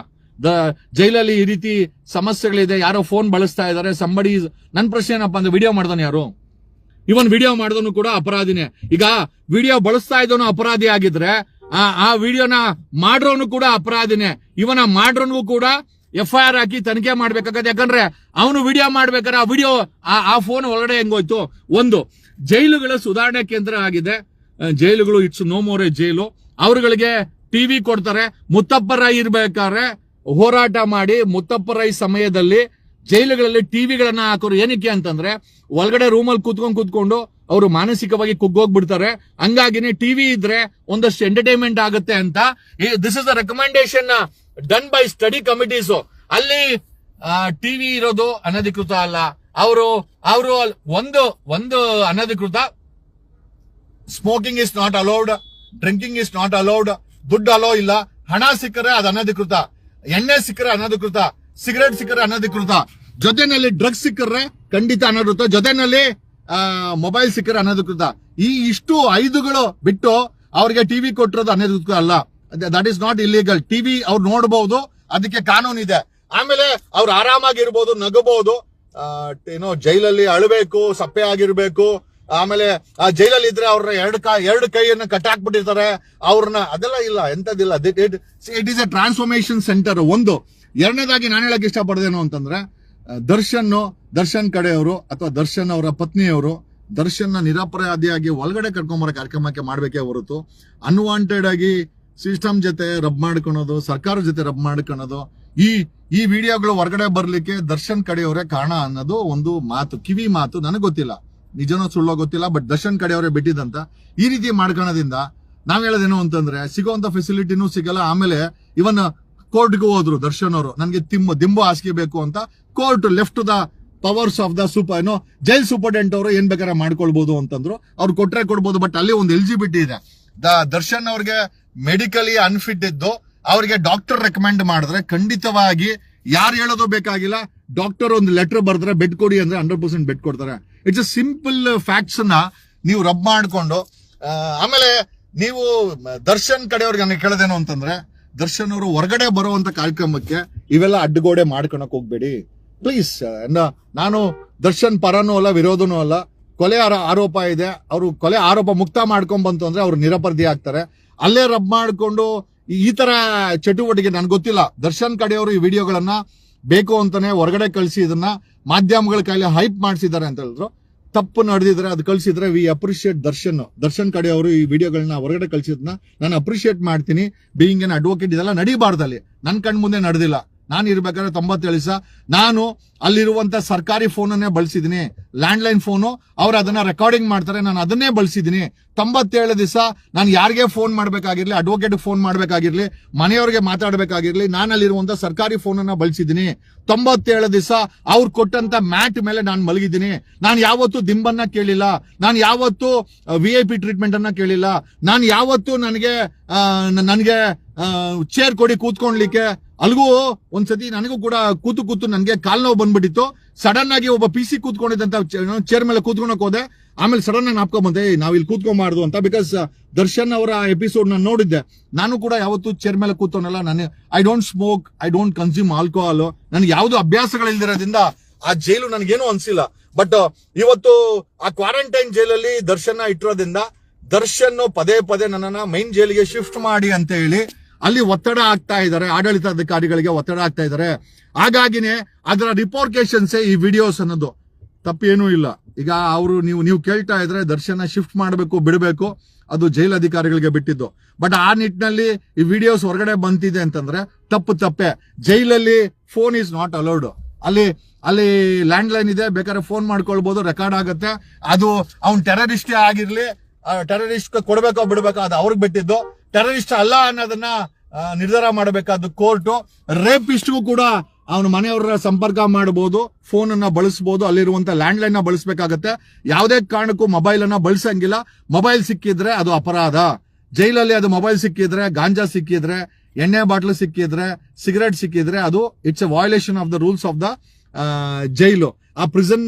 [SPEAKER 2] ಜೈಲಲ್ಲಿ ಈ ರೀತಿ ಸಮಸ್ಯೆಗಳಿದೆ, ಯಾರೋ ಫೋನ್ ಬಳಸ್ತಾ ಇದಾರೆ, ಸಂಬಡಿ. ನನ್ನ ಪ್ರಶ್ನೆ ಏನಪ್ಪಾ ಅಂದ್ರೆ, ವಿಡಿಯೋ ಮಾಡ್ದಾನೆ ಯಾರು? ಇವನ್ ವಿಡಿಯೋ ಮಾಡಿದವನು ಕೂಡ ಅಪರಾಧಿನೇ. ಈಗ ವಿಡಿಯೋ ಬಳಸ್ತಾ ಇದ್ದವನು ಅಪರಾಧಿ ಆಗಿದ್ರೆ ಆ ವಿಡಿಯೋನ ಮಾಡ್ರೋನು ಕೂಡ ಅಪರಾಧಿನೇ. ಇವನ ಮಾಡ್ರೋನ್ಗೂ ಕೂಡ FIR ಹಾಕಿ ತನಿಖೆ ಮಾಡ್ಬೇಕಾಗತ್ತೆ. ಯಾಕಂದ್ರೆ ಅವನು ವಿಡಿಯೋ ಮಾಡ್ಬೇಕಾದ್ರೆ ಆ ವಿಡಿಯೋ ಆ ಫೋನ್ ಒಳಗಡೆ ಹೆಂಗೋಯ್ತು? ಒಂದು, ಜೈಲುಗಳ ಸುಧಾರಣೆ ಕೇಂದ್ರ ಆಗಿದೆ ಜೈಲುಗಳು, it's no more a jail. ಅವರುಗಳಿಗೆ ಟಿವಿ ಕೊಡ್ತಾರೆ. ಮುತ್ತಪ್ಪ ರೈ ಇರ್ಬೇಕಾದ್ರೆ ಹೋರಾಟ ಮಾಡಿ ಮುತ್ತಪ್ಪ ರೈ ಸಮಯದಲ್ಲಿ ಜೈಲುಗಳಲ್ಲಿ ಟಿವಿಗಳನ್ನ ಹಾಕೋರು. ಏನಕ್ಕೆ ಅಂತಂದ್ರೆ, ಒಳಗಡೆ ರೂಮಲ್ಲಿ ಕೂತ್ಕೊಂಡು ಅವರು ಮಾನಸಿಕವಾಗಿ ಕುಗ್ಗೋಗ್ಬಿಡ್ತಾರೆ. ಹಂಗಾಗಿನೇ ಟಿವಿ ಇದ್ರೆ ಒಂದಷ್ಟು ಎಂಟರ್ಟೈನ್ಮೆಂಟ್ ಆಗುತ್ತೆ ಅಂತ. This is a recommendation done by study committees. ಅಲ್ಲಿ ಟಿವಿ ಇರೋದು ಅನಧಿಕೃತ ಅಲ್ಲ. ಅವರು ಒಂದು ಅನಧಿಕೃತ, smoking is not allowed, drinking is not allowed, ದುಡ್ಡು ಅಲೋ ಇಲ್ಲ, ಹಣ ಸಿಕ್ಕರೆ ಅದು ಅನಧಿಕೃತ, ಎಣ್ಣೆ ಸಿಕ್ಕರೆ ಅನಧಿಕೃತ, ಸಿಗರೇಟ್ ಸಿಕ್ಕರೆ ಅನಧಿಕೃತ, ಜೊತೆನಲ್ಲಿ ಡ್ರಗ್ಸ್ ಸಿಕ್ಕರೆ ಖಂಡಿತ ಅನಧಿಕೃತ, ಜೊತೆನಲ್ಲಿ ಮೊಬೈಲ್ ಸಿಕ್ಕರೆ ಅನಧಿಕೃತ. ಈ ಇಷ್ಟು 5ಗಳು ಬಿಟ್ಟು ಅವ್ರಿಗೆ ಟಿವಿ ಕೊಟ್ಟಿರೋದು ಅನಧಿಕೃತ ಅಲ್ಲ. That is not illegal. TV ಅವ್ರು ನೋಡಬಹುದು, ಅದಕ್ಕೆ ಕಾನೂನಿದೆ. ಆಮೇಲೆ ಅವ್ರು ಆರಾಮಾಗಿರ್ಬೋದು, ನಗಬಹುದು. ಜೈಲಲ್ಲಿ ಅಳಬೇಕು, ಸಪ್ಪೆ ಆಗಿರ್ಬೇಕು. ಆಮೇಲೆ ಆ ಜೈಲಲ್ಲಿ ಇದ್ರೆ ಅವ್ರ ಎರಡು ಕೈಯನ್ನು ಕಟ್ಟಾಕ್ಬಿಟ್ಟಿರ್ತಾರೆ ಅವ್ರನ್ನ. ಅದೆಲ್ಲ ಇಲ್ಲ, ಎಂತದಿಲ್ಲ. It is a transformation centre. ಒಂದು. ಎರಡನೇದಾಗಿ ನಾನು ಹೇಳಕ್ ಇಷ್ಟಪಡ್ದೇನು ಅಂತಂದ್ರೆ, ದರ್ಶನ್ ಕಡೆಯವರು ಅಥವಾ ದರ್ಶನ್ ಅವರ ಪತ್ನಿಯವರು ದರ್ಶನ್ ನಿರಪರಾಧಿಯಾಗಿ ಒಳಗಡೆ ಕರ್ಕೊಂಬರೋ ಕಾರ್ಯಕ್ರಮಕ್ಕೆ ಮಾಡ್ಬೇಕೇ ಹೊರತು ಅನ್ವಾಂಟೆಡ್ ಆಗಿ ಸಿಸ್ಟಮ್ ಜೊತೆ ರಬ್ ಮಾಡ್ಕೊಳೋದು, ಸರ್ಕಾರದ ಜೊತೆ ರಬ್ ಮಾಡ್ಕೊಳೋದು, ಈ ವಿಡಿಯೋಗಳು ಹೊರಗಡೆ ಬರ್ಲಿಕ್ಕೆ ದರ್ಶನ್ ಕಡೆಯವರೇ ಕಾರಣ ಅನ್ನೋದು ಒಂದು ಮಾತು, ಕಿವಿ ಮಾತು. ನನಗೆ ಗೊತ್ತಿಲ್ಲ, ನಿಜನೋ ಸುಳ್ಳೋ ಗೊತ್ತಿಲ್ಲ, ಬಟ್ ದರ್ಶನ್ ಕಡೆಯವರೇ ಬಿಟ್ಟಿದಂತ. ಈ ರೀತಿ ಮಾಡ್ಕೊಳೋದ್ರಿಂದ ನಾವ್ ಹೇಳೋದೇನು ಅಂತಂದ್ರೆ, ಸಿಗುವಂತ ಫೆಸಿಲಿಟಿನೂ ಸಿಗಲ್ಲ. ಆಮೇಲೆ ಇವನ್ ಕೋರ್ಟ್ಗೂ ಹೋದ್ರು ದರ್ಶನ್ ಅವರು, ನನ್ಗೆ ದಿಂಬು ಹಾಸಿಗೆ ಬೇಕು ಅಂತ. Court left the powers of the jail superintendent ಅವರು ಏನ್ ಬೇಕಾದ್ರೆ ಮಾಡ್ಕೊಳ್ಬಹುದು ಅಂತಂದ್ರು. ಅವ್ರು ಕೊಟ್ರೆ ಕೊಡ್ಬೋದು. ಬಟ್ ಅಲ್ಲಿ ಒಂದು ಎಲಿಜಿಬಿಲಿಟಿ ಇದೆ. ದರ್ಶನ್ ಅವ್ರಿಗೆ ಮೆಡಿಕಲಿ ಅನ್ಫಿಟ್ ಇದ್ದು ಅವ್ರಿಗೆ ಡಾಕ್ಟರ್ ರೆಕಮೆಂಡ್ ಮಾಡಿದ್ರೆ ಖಂಡಿತವಾಗಿ ಯಾರು ಹೇಳೋದು ಬೇಕಾಗಿಲ್ಲ. ಡಾಕ್ಟರ್ ಒಂದು ಲೆಟರ್ ಬರ್ದ್ರೆ ಬೆಡ್ ಕೊಡಿ ಅಂದ್ರೆ 100% ಬೆಡ್ ಕೊಡ್ತಾರೆ. ಇಟ್ಸ್ ಅ ಸಿಂಪಲ್ ಫ್ಯಾಕ್ಟ್ಸ್ ನ ನೀವು ರಬ್ ಮಾಡ್ಕೊಂಡು. ಆಮೇಲೆ ನೀವು ದರ್ಶನ್ ಕಡೆಯವ್ರಿಗೆ ನನಗೆ ಕೇಳೋದೇನು ಅಂತಂದ್ರೆ, ದರ್ಶನ್ ಅವರು ಹೊರಗಡೆ ಬರುವಂತ ಕಾರ್ಯಕ್ರಮಕ್ಕೆ ಇವೆಲ್ಲ ಅಡ್ಡಗೋಡೆ ಮಾಡ್ಕೊಳಕ್ ಹೋಗ್ಬೇಡಿ ಪ್ಲೀಸ್. ನಾನು ದರ್ಶನ್ ಪರನೂ ಅಲ್ಲ, ವಿರೋಧನೂ ಅಲ್ಲ. ಕೊಲೆ ಆರೋಪ ಇದೆ, ಅವರು ಕೊಲೆ ಆರೋಪ ಮುಕ್ತ ಮಾಡ್ಕೊಂಡ್ ಬಂತು ಅಂದ್ರೆ ಅವ್ರು ನಿರಪರಾಧಿ ಆಗ್ತಾರೆ. ಅಲ್ಲೇ ರಬ್ ಮಾಡ್ಕೊಂಡು ಈ ತರ ಚಟುವಟಿಕೆ ನನ್ಗೆ ಗೊತ್ತಿಲ್ಲ. ದರ್ಶನ್ ಕಡೆಯವರು ಈ ವಿಡಿಯೋಗಳನ್ನ ಬೇಕು ಅಂತಾನೆ ಹೊರಗಡೆ ಕಳಿಸಿ ಇದನ್ನ ಮಾಧ್ಯಮಗಳ ಕೈಲಿ ಹೈಪ್ ಮಾಡಿಸಿದ್ದಾರೆ ಅಂತ ಹೇಳಿದ್ರು. ತಪ್ಪು ನಡೆದಿದ್ರೆ ಅದು ಕಳಿಸಿದ್ರೆ ವಿ ಅಪ್ರಿಶಿಯೇಟ್ ದರ್ಶನ್ ಕಡೆಯವರು ಈ ವಿಡಿಯೋಗಳನ್ನ ಹೊರಗಡೆ ಕಳಿಸಿದ್ನ ನಾನು ಅಪ್ರಿಶಿಯೇಟ್ ಮಾಡ್ತೀನಿ. ಬೀಯಿಂಗ್ ಏನ್ ಅಡ್ವೊಕೇಟ್ ಇದೆಲ್ಲ ನಡೀಬಾರ್ದಲ್ಲಿ. ನನ್ ಕಣ್ ಮುಂದೆ ನಡೆದಿಲ್ಲ. ನಾನು ಇರ್ಬೇಕಾದ್ರೆ 97 ದಿವಸ ನಾನು ಅಲ್ಲಿರುವಂತ ಸರ್ಕಾರಿ ಫೋನನ್ನೇ ಬಳಸಿದೀನಿ, ಲ್ಯಾಂಡ್ಲೈನ್ ಫೋನು. ಅವ್ರು ಅದನ್ನ ರೆಕಾರ್ಡಿಂಗ್ ಮಾಡ್ತಾರೆ, ನಾನು ಅದನ್ನೇ ಬಳಸಿದೀನಿ. 97 ದಿವಸ ನಾನು ಯಾರಿಗೆ ಫೋನ್ ಮಾಡ್ಬೇಕಾಗಿರ್ಲಿ, ಅಡ್ವೊಕೇಟ್ ಫೋನ್ ಮಾಡ್ಬೇಕಾಗಿರ್ಲಿ, ಮನೆಯವ್ರಿಗೆ ಮಾತಾಡ್ಬೇಕಾಗಿರ್ಲಿ, ನಾನು ಅಲ್ಲಿರುವಂತ ಸರ್ಕಾರಿ ಫೋನನ್ನ ಬಳಸಿದೀನಿ. 97 ದಿವಸ ಅವ್ರು ಕೊಟ್ಟಂತ ಮ್ಯಾಟ್ ಮೇಲೆ ನಾನು ಮಲಗಿದ್ದೀನಿ. ನಾನು ಯಾವತ್ತೂ ದಿಂಬನ್ನ ಕೇಳಿಲ್ಲ, ನಾನು ಯಾವತ್ತೂ VIP ಟ್ರೀಟ್ಮೆಂಟ್ ಅನ್ನ ಕೇಳಿಲ್ಲ, ನಾನು ಯಾವತ್ತೂ ನನಗೆ ಚೇರ್ ಕೊಡಿ ಕೂತ್ಕೊಂಡ್ಲಿಕ್ಕೆ. ಅಲ್ಗೂ ಒಂದ್ಸತಿ ನನಗೂ ಕೂಡ ಕೂತು ನನಗೆ ಕಾಲ್ ನೋವು ಬಂದ್ಬಿಟ್ಟಿತ್ತು. ಸಡನ್ ಆಗಿ ಒಬ್ಬ PC ಕೂತ್ಕೊಂಡಿದ್ದಂತ ಚೇರ್ ಮೇಲೆ ಕೂತ್ಕೊಳಕ್ ಹೋದೆ. ಆಮೇಲೆ ಸಡನ್ ಆಗಿ ನಾಪ್ಕೊಂಡ್ ಬಂದೆ, ನಾವ್ ಇಲ್ಲಿ ಕೂತ್ಕೊಂಬಾರ್ದು ಅಂತ. ಬಿಕಾಸ್ ದರ್ಶನ್ ಅವರ ಎಪಿಸೋಡ್ ನಾನು ನೋಡಿದ್ದೆ. ನಾನು ಕೂಡ ಯಾವತ್ತೂ ಚೇರ್ ಮೇಲೆ ಕೂತೋನಲ್ಲ. ನಾನು I don't smoke, I don't consume alcohol. ನನಗೆ ಯಾವ್ದು ಅಭ್ಯಾಸಗಳಿಲ್ದಿರೋದ್ರಿಂದ ಆ ಜೈಲು ನನಗೇನು ಅನ್ಸಿಲ್ಲ. ಬಟ್ ಇವತ್ತು ಆ ಕ್ವಾರಂಟೈನ್ ಜೈಲಲ್ಲಿ ದರ್ಶನ ಇಟ್ಟಿರೋದ್ರಿಂದ ದರ್ಶನ್ ಪದೇ ನನ್ನನ್ನ ಮೈನ್ ಜೈಲಿಗೆ ಶಿಫ್ಟ್ ಮಾಡಿ ಅಂತ ಹೇಳಿ ಅಲ್ಲಿ ಒತ್ತಡ ಆಗ್ತಾ ಇದ್ದಾರೆ, ಆಡಳಿತಾಧಿಕಾರಿಗಳಿಗೆ ಒತ್ತಡ ಆಗ್ತಾ ಇದ್ದಾರೆ. ಹಾಗಾಗಿನೇ ಅದರ ರಿಪೋರ್ಕೇಶನ್ಸ್ ಈ ವಿಡಿಯೋಸ್ ಅನ್ನೋದು ತಪ್ಪೇನೂ ಇಲ್ಲ. ಈಗ ಅವರು ನೀವು ಕೇಳ್ತಾ ಇದ್ರೆ ದರ್ಶನ ಶಿಫ್ಟ್ ಮಾಡಬೇಕು ಬಿಡಬೇಕು,
[SPEAKER 1] ಅದು ಜೈಲ್ ಅಧಿಕಾರಿಗಳಿಗೆ ಬಿಟ್ಟಿದ್ದು. ಬಟ್ ಆ ನಿಟ್ಟಿನಲ್ಲಿ ಈ ವಿಡಿಯೋಸ್ ಹೊರಗಡೆ ಬಂತಿದೆ ಅಂತಂದ್ರೆ ತಪ್ಪೆ. ಜೈಲಲ್ಲಿ ಫೋನ್ ಈಸ್ ನಾಟ್ ಅಲೌಡ್. ಅಲ್ಲಿ ಲ್ಯಾಂಡ್ ಲೈನ್ ಇದೆ, ಬೇಕಾದ್ರೆ ಫೋನ್ ಮಾಡ್ಕೊಳ್ಬಹುದು, ರೆಕಾರ್ಡ್ ಆಗುತ್ತೆ. ಅದು ಅವ್ನ್ ಟೆರರಿಸ್ಟೇ ಆಗಿರ್ಲಿ, ಟೆರರಿಸ್ಟ್ ಕೊಡ್ಬೇಕೋ ಬಿಡ್ಬೇಕೋ ಅದು ಅವ್ರಿಗೆ ಬಿಟ್ಟಿದ್ದು. ಟೆರರಿಸ್ಟ್ ಅಲ್ಲ ಅನ್ನೋದನ್ನ ನಿರ್ಧಾರ ಮಾಡಬೇಕಾದ್ದು ಕೋರ್ಟು. ರೇಪಿಸ್ಟ್ಗೂ ಕೂಡ ಅವನ ಮನೆಯವರ ಸಂಪರ್ಕ ಮಾಡಬಹುದು, ಫೋನ್ ಅನ್ನ ಬಳಸಬಹುದು, ಅಲ್ಲಿರುವಂತ ಲ್ಯಾಂಡ್ ಲೈನ್ ನ ಬಳಸಬೇಕಾಗತ್ತೆ. ಯಾವುದೇ ಕಾರಣಕ್ಕೂ ಮೊಬೈಲ್ ಅನ್ನ ಬಳಸಂಗಿಲ್ಲ. ಮೊಬೈಲ್ ಸಿಕ್ಕಿದ್ರೆ ಅದು ಅಪರಾಧ. ಜೈಲಲ್ಲಿ ಅದು ಮೊಬೈಲ್ ಸಿಕ್ಕಿದ್ರೆ, ಗಾಂಜಾ ಸಿಕ್ಕಿದ್ರೆ, ಎಣ್ಣೆ ಬಾಟ್ಲು ಸಿಕ್ಕಿದ್ರೆ, ಸಿಗರೇಟ್ ಸಿಕ್ಕಿದ್ರೆ ಅದು it's a violation of the rules of the jail. ಆ ಪ್ರಿಸನ್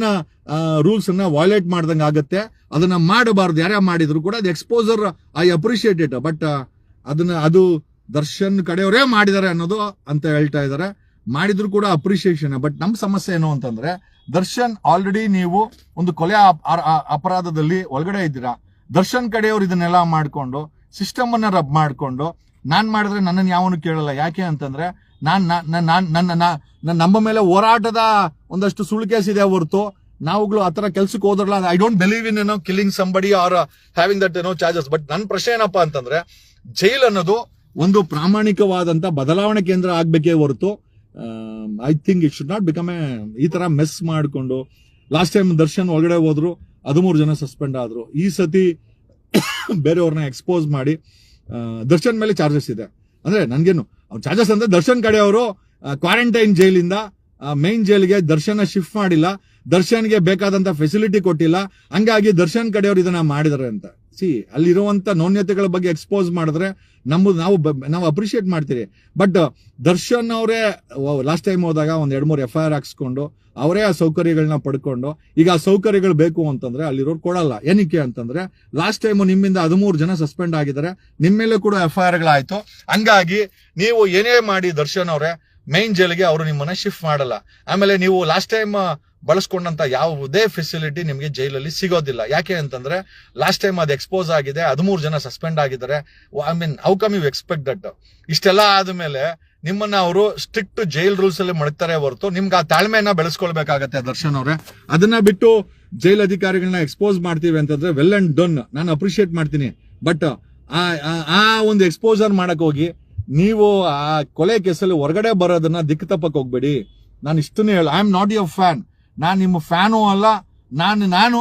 [SPEAKER 1] ರೂಲ್ಸ್ ಅನ್ನ ವಯೋಲೇಟ್ ಮಾಡ್ದಂಗೆ ಆಗುತ್ತೆ. ಅದನ್ನ ಮಾಡಬಾರ್ದು. ಯಾರೇ ಮಾಡಿದ್ರು ಕೂಡ ಅದು exposure, I appreciate it. But ಅದು ದರ್ಶನ್ ಕಡೆಯವರೇ ಮಾಡಿದ್ದಾರೆ ಅನ್ನೋದು ಅಂತ ಹೇಳ್ತಾ ಇದ್ದಾರೆ. ಮಾಡಿದ್ರು ಕೂಡ ಅಪ್ರಿಶಿಯೇಷನ್. ಬಟ್ ನಮ್ ಸಮಸ್ಯೆ ಏನು ಅಂತಂದ್ರೆ, ದರ್ಶನ್ ಆಲ್ರೆಡಿ ನೀವು ಒಂದು ಕೊಲೆ ಅಪರಾಧದಲ್ಲಿ ಒಳಗಡೆ ಇದ್ದೀರಾ. ದರ್ಶನ್ ಕಡೆಯವರು ಇದನ್ನೆಲ್ಲ ಮಾಡ್ಕೊಂಡು ಸಿಸ್ಟಮ್ ಅನ್ನ ರಬ್ ಮಾಡ್ಕೊಂಡು, ನಾನ್ ಮಾಡಿದ್ರೆ ನನ್ನನ್ನು ಯಾವನು ಕೇಳಲ್ಲ. ಯಾಕೆ ಅಂತಂದ್ರೆ ನಮ್ಮ ಮೇಲೆ ಹೋರಾಟದ ಒಂದಷ್ಟು ಸುಳ್ಳು ಕೇಸ್ ಇದೆ ಹೊರತು ನಾವುಗಳು ಆತರ ಕೆಲ್ಸಕ್ಕೆ ಹೋದ್ರಲ್ಲ. I don't believe in killing somebody or having that charges. But ನನ್ನ ಪ್ರಶ್ನೆ ಏನಪ್ಪಾ ಅಂತಂದ್ರೆ, ಜೈಲ್ ಅನ್ನೋದು ಒಂದು ಪ್ರಾಮಾಣಿಕವಾದಂತ ಬದಲಾವಣೆ ಕೇಂದ್ರ ಆಗ್ಬೇಕೇ ಹೊರತು I think it should not become ಈ ತರ ಮೆಸ್ ಮಾಡ್ಕೊಂಡು. ಲಾಸ್ಟ್ ಟೈಮ್ ದರ್ಶನ್ ಒಳಗಡೆ ಹೋದ್ರು, 13 ಜನ ಸಸ್ಪೆಂಡ್ ಆದ್ರು. ಈ ಸತಿ ಬೇರೆಯವ್ರನ್ನ ಎಕ್ಸ್ಪೋಸ್ ಮಾಡಿ ದರ್ಶನ್ ಮೇಲೆ ಚಾರ್ಜಸ್ ಇದೆ. ಅಂದ್ರೆ ನನ್ಗೇನು ಚಾರ್ಜಸ್ ಅಂದ್ರೆ, ದರ್ಶನ್ ಕಡೆಯವರು ಕ್ವಾರಂಟೈನ್ ಜೈಲಿಂದ ಮೈನ್ ಜೈಲ್ಗೆ ದರ್ಶನ್ ಶಿಫ್ಟ್ ಮಾಡಿಲ್ಲ, ದರ್ಶನ್ಗೆ ಬೇಕಾದಂತ ಫೆಸಿಲಿಟಿ ಕೊಟ್ಟಿಲ್ಲ. ಹಂಗಾಗಿ ದರ್ಶನ್ ಕಡೆಯವರು ಇದನ್ನ ಮಾಡಿದಾರೆ ಅಂತ. ಅಲ್ಲಿರುವಂತ ನ್ಯೂನ್ಯತೆಗಳ ಬಗ್ಗೆ ಎಕ್ಸ್ಪೋಸ್ ಮಾಡಿದ್ರೆ ನಾವು ಅಪ್ರಿಶಿಯೇಟ್ ಮಾಡ್ತೀರಿ. ಬಟ್ ದರ್ಶನ್ ಅವರೇ ಲಾಸ್ಟ್ ಟೈಮ್ ಹೋದಾಗ ಒಂದ್ 2-3 FIR ಹಾಕ್ಸ್ಕೊಂಡು ಅವರೇ ಆ ಸೌಕರ್ಯಗಳನ್ನ ಪಡ್ಕೊಂಡು, ಈಗ ಆ ಸೌಕರ್ಯಗಳು ಬೇಕು ಅಂತಂದ್ರೆ ಅಲ್ಲಿರೋರು ಕೊಡಲ್ಲ. ಏನಕ್ಕೆ ಅಂತಂದ್ರೆ, ಲಾಸ್ಟ್ ಟೈಮ್ ನಿಮ್ಮಿಂದ 13 ಜನ ಸಸ್ಪೆಂಡ್ ಆಗಿದ್ದಾರೆ, ನಿಮ್ಮ ಮೇಲೆ ಕೂಡ FIR ಗಳಾಯ್ತು. ಹಂಗಾಗಿ ನೀವು ಏನೇ ಮಾಡಿ ದರ್ಶನ್ ಅವರೇ ಮೈನ್ ಜೈಲ್ಗೆ ಅವರು ನಿಮ್ಮನ್ನ ಶಿಫ್ಟ್ ಮಾಡಲ್ಲ. ಆಮೇಲೆ ನೀವು ಲಾಸ್ಟ್ ಟೈಮ್ ಬಳಸ್ಕೊಂಡಂತ ಯಾವುದೇ ಫೆಸಿಲಿಟಿ ನಿಮ್ಗೆ ಜೈಲಲ್ಲಿ ಸಿಗೋದಿಲ್ಲ. ಯಾಕೆ ಅಂತಂದ್ರೆ ಲಾಸ್ಟ್ ಟೈಮ್ ಅದು ಎಕ್ಸ್ಪೋಸ್ ಆಗಿದೆ, 13 ಜನ ಸಸ್ಪೆಂಡ್ ಆಗಿದ್ದಾರೆ. I mean how come you expect that? ಇಷ್ಟೆಲ್ಲ ಆದ್ಮೇಲೆ ನಿಮ್ಮನ್ನ ಅವರು ಸ್ಟ್ರಿಕ್ಟ್ ಜೈಲ್ ರೂಲ್ಸ್ ಅಲ್ಲಿ ಮಾಡ್ತಾರೆ ಹೊರತು ನಿಮ್ಗೆ ಆ ತಾಳ್ಮೆಯನ್ನ ಬೆಳೆಸ್ಕೊಳ್ಬೇಕಾಗತ್ತೆ ದರ್ಶನ್ ಅವರೇ. ಅದನ್ನ ಬಿಟ್ಟು ಜೈಲ್ ಅಧಿಕಾರಿಗಳನ್ನ ಎಕ್ಸ್ಪೋಸ್ ಮಾಡ್ತೀವಿ ಅಂತಂದ್ರೆ ವೆಲ್ ಅಂಡ್ ಡನ್, ನಾನು ಅಪ್ರಿಶಿಯೇಟ್ ಮಾಡ್ತೀನಿ. ಬಟ್ ಆ ಒಂದು ಎಕ್ಸ್ಪೋಸರ್ ಮಾಡಕ್ ಹೋಗಿ ನೀವು ಆ ಕೊಲೆ ಕೇಸಲ್ಲಿ ಹೊರಗಡೆ ಬರೋದನ್ನ ದಿಕ್ಕು ತಪ್ಪಕ್ ಹೋಗ್ಬೇಡಿ. ನಾನು ಇಷ್ಟನ್ನೇ ಹೇಳ, I am not your fan. ನಾನು ನಿಮ್ಮ ಫ್ಯಾನು ಅಲ್ಲ. ನಾನು